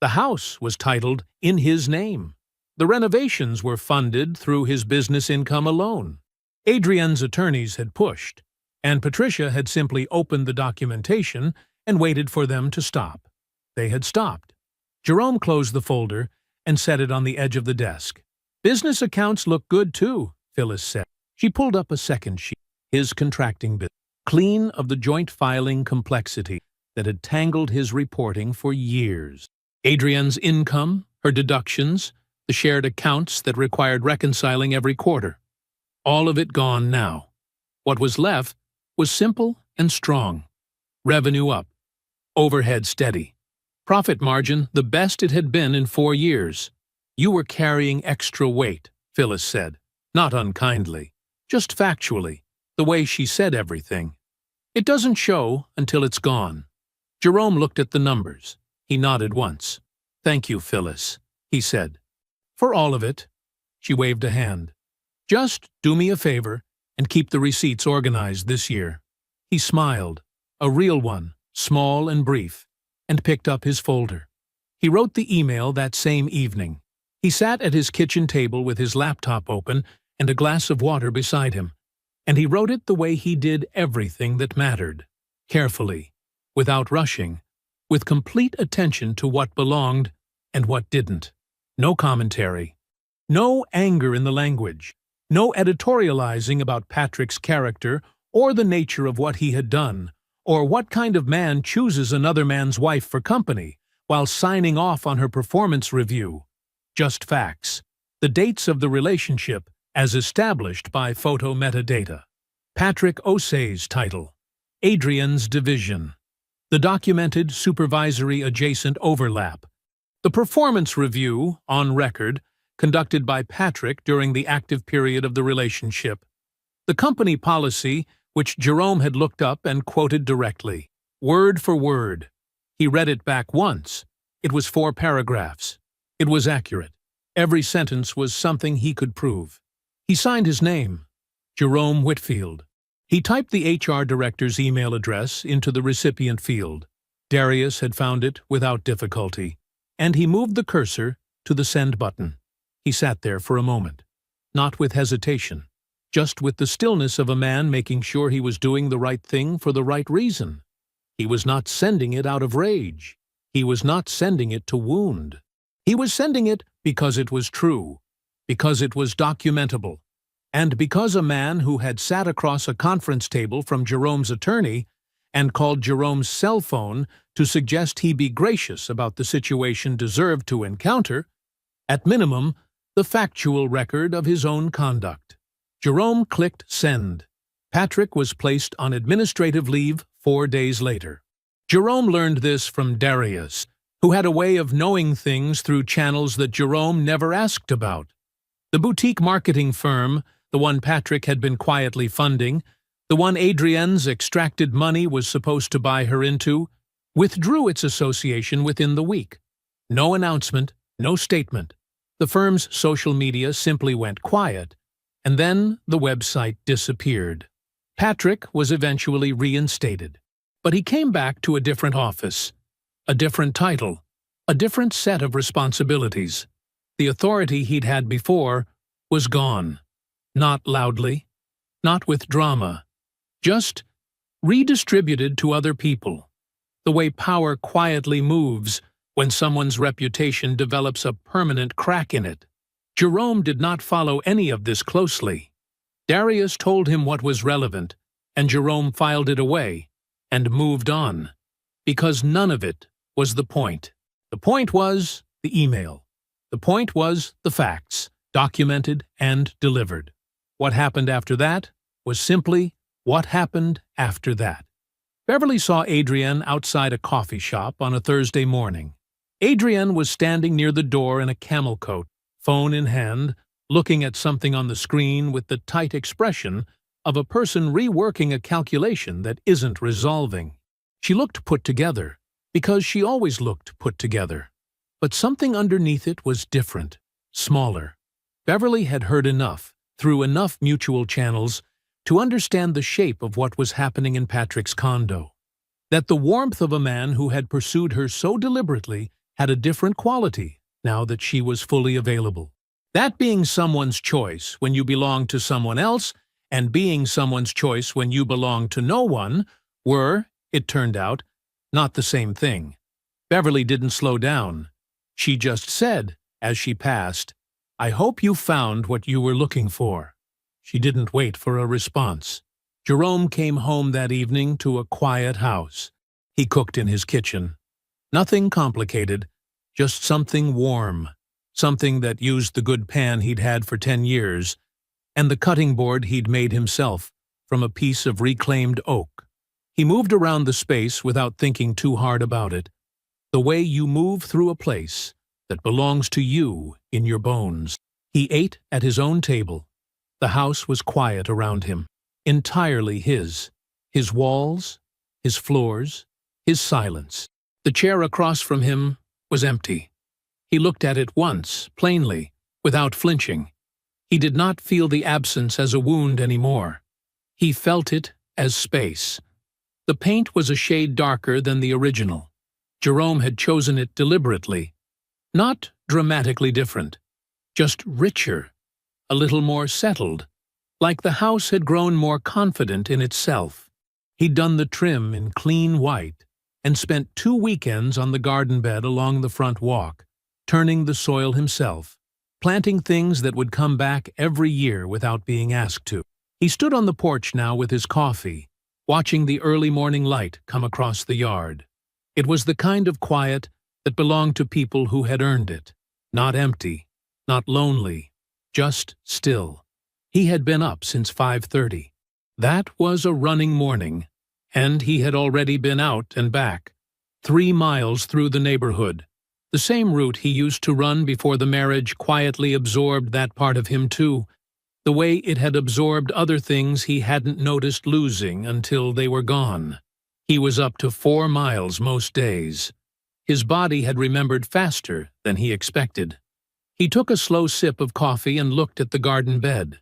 The house was titled in his name. The renovations were funded through his business income alone. Adrienne's attorneys had pushed, and Patricia had simply opened the documentation and waited for them to stop. They had stopped. Jerome closed the folder and set it on the edge of the desk. Business accounts look good too, Phyllis said. She pulled up a second sheet, his contracting business, clean of the joint filing complexity that had tangled his reporting for years. Adrienne's income, her deductions, the shared accounts that required reconciling every quarter. All of it gone now. What was left was simple and strong. Revenue up. Overhead steady. Profit margin the best it had been in 4 years. You were carrying extra weight, Phyllis said. Not unkindly. Just factually. The way she said everything. It doesn't show until it's gone. Jerome looked at the numbers. He nodded once. "Thank you, Phyllis," he said. "For all of it." She waved a hand. "Just do me a favor and keep the receipts organized this year." He smiled, a real one, small and brief, and picked up his folder. He wrote the email that same evening. He sat at his kitchen table with his laptop open and a glass of water beside him, and he wrote it the way he did everything that mattered, carefully, without rushing, with complete attention to what belonged and what didn't. No commentary. No anger in the language. No editorializing about Patrick's character or the nature of what he had done, or what kind of man chooses another man's wife for company while signing off on her performance review. Just facts. The dates of the relationship as established by photo metadata. Patrick O'Sea's title. Adrian's division. The documented supervisory adjacent overlap. The performance review, on record, conducted by Patrick during the active period of the relationship. The company policy, which Jerome had looked up and quoted directly, word for word. He read it back once. It was 4 paragraphs. It was accurate. Every sentence was something he could prove. He signed his name, Jerome Whitfield. He typed the HR director's email address into the recipient field. Darius had found it without difficulty, and he moved the cursor to the send button. He sat there for a moment, not with hesitation, just with the stillness of a man making sure he was doing the right thing for the right reason. He was not sending it out of rage. He was not sending it to wound. He was sending it because it was true, because it was documentable, and because a man who had sat across a conference table from Jerome's attorney and called Jerome's cell phone to suggest he be gracious about the situation deserved to encounter, at minimum, the factual record of his own conduct. Jerome clicked send. Patrick was placed on administrative leave 4 days later. Jerome learned this from Darius, who had a way of knowing things through channels that Jerome never asked about. The boutique marketing firm, the one Patrick had been quietly funding, the one Adrian's extracted money was supposed to buy her into, withdrew its association within the week. No announcement, no statement. The firm's social media simply went quiet, and then the website disappeared. Patrick was eventually reinstated, but he came back to a different office, a different title, a different set of responsibilities. The authority he'd had before was gone. Not loudly, not with drama, just redistributed to other people. The way power quietly moves when someone's reputation develops a permanent crack in it. Jerome did not follow any of this closely. Darius told him what was relevant, and Jerome filed it away and moved on, because none of it was the point. The point was the email. The point was the facts, documented and delivered. What happened after that was simply what happened after that. Beverly saw Adrian outside a coffee shop on a Thursday morning. Adrian was standing near the door in a camel coat, phone in hand, looking at something on the screen with the tight expression of a person reworking a calculation that isn't resolving. She looked put together, because she always looked put together. But something underneath it was different, smaller. Beverly had heard enough, through enough mutual channels, to understand the shape of what was happening in Patrick's condo. That the warmth of a man who had pursued her so deliberately had a different quality now that she was fully available. That being someone's choice when you belong to someone else and being someone's choice when you belong to no one were, it turned out, not the same thing. Beverly didn't slow down. She just said, as she passed, "I hope you found what you were looking for." She didn't wait for a response. Jerome came home that evening to a quiet house. He cooked in his kitchen. Nothing complicated, just something warm, something that used the good pan he'd had for 10 years, and the cutting board he'd made himself from a piece of reclaimed oak. He moved around the space without thinking too hard about it, the way you move through a place that belongs to you in your bones. He ate at his own table. The house was quiet around him, entirely his. His walls, his floors, his silence. The chair across from him was empty. He looked at it once, plainly, without flinching. He did not feel the absence as a wound anymore. He felt it as space. The paint was a shade darker than the original. Jerome had chosen it deliberately. Not dramatically different, just richer, a little more settled, like the house had grown more confident in itself. He'd done the trim in clean white and spent 2 weekends on the garden bed along the front walk, turning the soil himself, planting things that would come back every year without being asked to. He stood on the porch now with his coffee, watching the early morning light come across the yard. It was the kind of quiet that belonged to people who had earned it, not empty, not lonely, just still. He had been up since 5:30. That was a running morning, and he had already been out and back, 3 miles through the neighborhood, the same route he used to run before the marriage quietly absorbed that part of him too, the way it had absorbed other things he hadn't noticed losing until they were gone. He was up to 4 miles most days. His body had remembered faster than he expected. He took a slow sip of coffee and looked at the garden bed.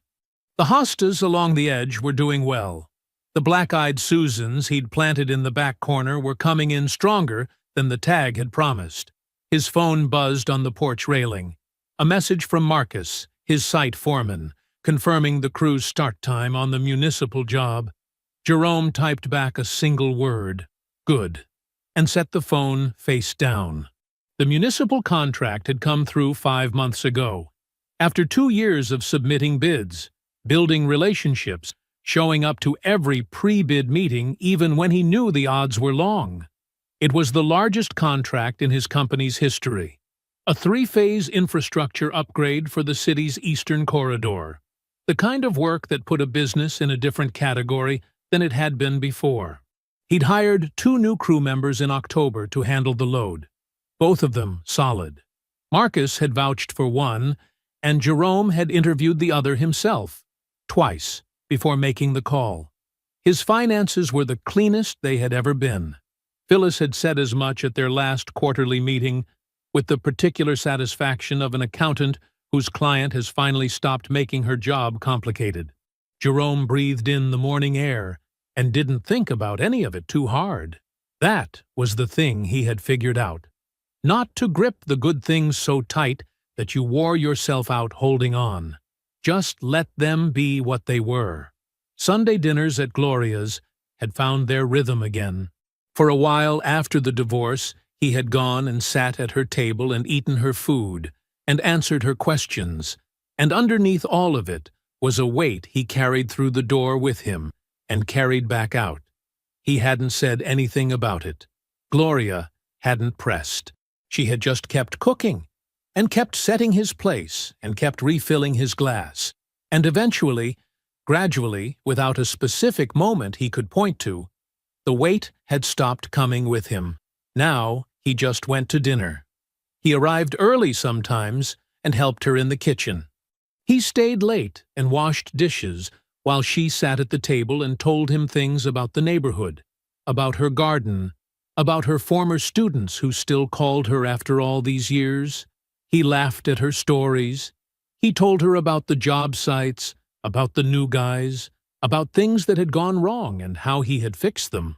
The hostas along the edge were doing well. The black-eyed Susans he'd planted in the back corner were coming in stronger than the tag had promised. His phone buzzed on the porch railing. A message from Marcus, his site foreman, confirming the crew's start time on the municipal job. Jerome typed back a single word, "Good," and set the phone face down. The municipal contract had come through 5 months ago. After 2 years of submitting bids, building relationships, showing up to every pre-bid meeting even when he knew the odds were long. It was the largest contract in his company's history. A 3-phase infrastructure upgrade for the city's eastern corridor. The kind of work that put a business in a different category than it had been before. He'd hired 2 new crew members in October to handle the load. Both of them solid. Marcus had vouched for one, and Jerome had interviewed the other himself, twice, before making the call. His finances were the cleanest they had ever been. Phyllis had said as much at their last quarterly meeting, with the particular satisfaction of an accountant whose client has finally stopped making her job complicated. Jerome breathed in the morning air and didn't think about any of it too hard. That was the thing he had figured out. Not to grip the good things so tight that you wore yourself out holding on. Just let them be what they were. Sunday dinners at Gloria's had found their rhythm again. For a while after the divorce, he had gone and sat at her table and eaten her food, and answered her questions, and underneath all of it was a weight he carried through the door with him and carried back out. He hadn't said anything about it. Gloria hadn't pressed. She had just kept cooking, and kept setting his place, and kept refilling his glass. And eventually, gradually, without a specific moment he could point to, the weight had stopped coming with him. Now he just went to dinner. He arrived early sometimes and helped her in the kitchen. He stayed late and washed dishes while she sat at the table and told him things about the neighborhood, about her garden, about her former students who still called her after all these years. He laughed at her stories. He told her about the job sites, about the new guys, about things that had gone wrong and how he had fixed them.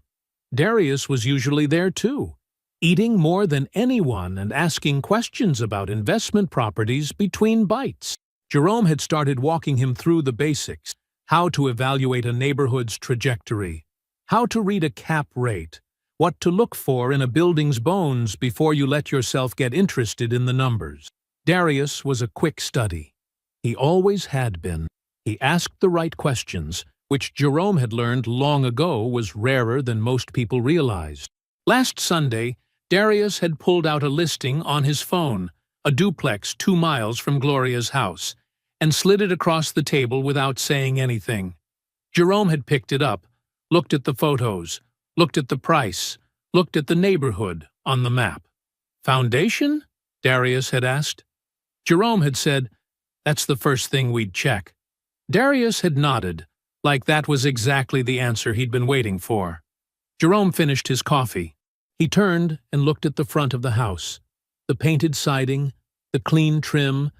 Darius was usually there too, eating more than anyone and asking questions about investment properties between bites. Jerome had started walking him through the basics, how to evaluate a neighborhood's trajectory, how to read a cap rate, what to look for in a building's bones before you let yourself get interested in the numbers. Darius was a quick study. He always had been. He asked the right questions, which Jerome had learned long ago was rarer than most people realized. Last Sunday, Darius had pulled out a listing on his phone, a duplex 2 miles from Gloria's house, and slid it across the table without saying anything. Jerome had picked it up, looked at the photos, looked at the price, looked at the neighborhood on the map. "Foundation?" Darius had asked. Jerome had said, "That's the first thing we'd check." Darius had nodded, Like that was exactly the answer he'd been waiting for. Jerome finished his coffee. He turned and looked at the front of the house. The painted siding, the clean trim,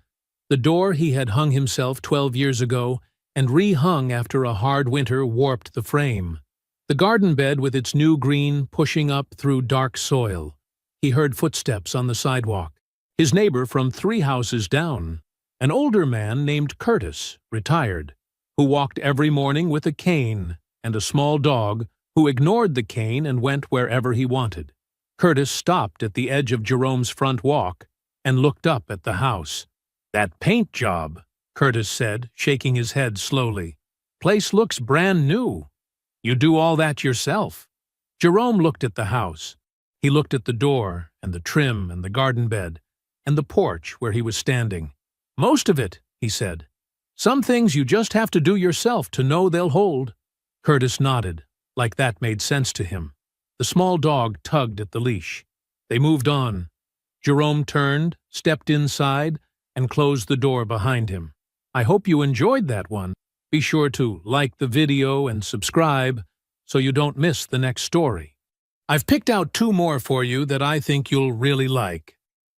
the door he had hung himself 12 years ago and re-hung after a hard winter warped the frame. The garden bed with its new green pushing up through dark soil. He heard footsteps on the sidewalk. His neighbor from 3 houses down, an older man named Curtis, retired, who walked every morning with a cane and a small dog who ignored the cane and went wherever he wanted. Curtis stopped at the edge of Jerome's front walk and looked up at the house. "That paint job," Curtis said, shaking his head slowly. "Place looks brand new. You do all that yourself?" Jerome looked at the house. He looked at the door and the trim and the garden bed and the porch where he was standing. "Most of it," he said. "Some things you just have to do yourself to know they'll hold." Curtis nodded, like that made sense to him. The small dog tugged at the leash. They moved on. Jerome turned, stepped inside, and closed the door behind him. I hope you enjoyed that one. Be sure to like the video and subscribe so you don't miss the next story. I've picked out 2 more for you that I think you'll really like.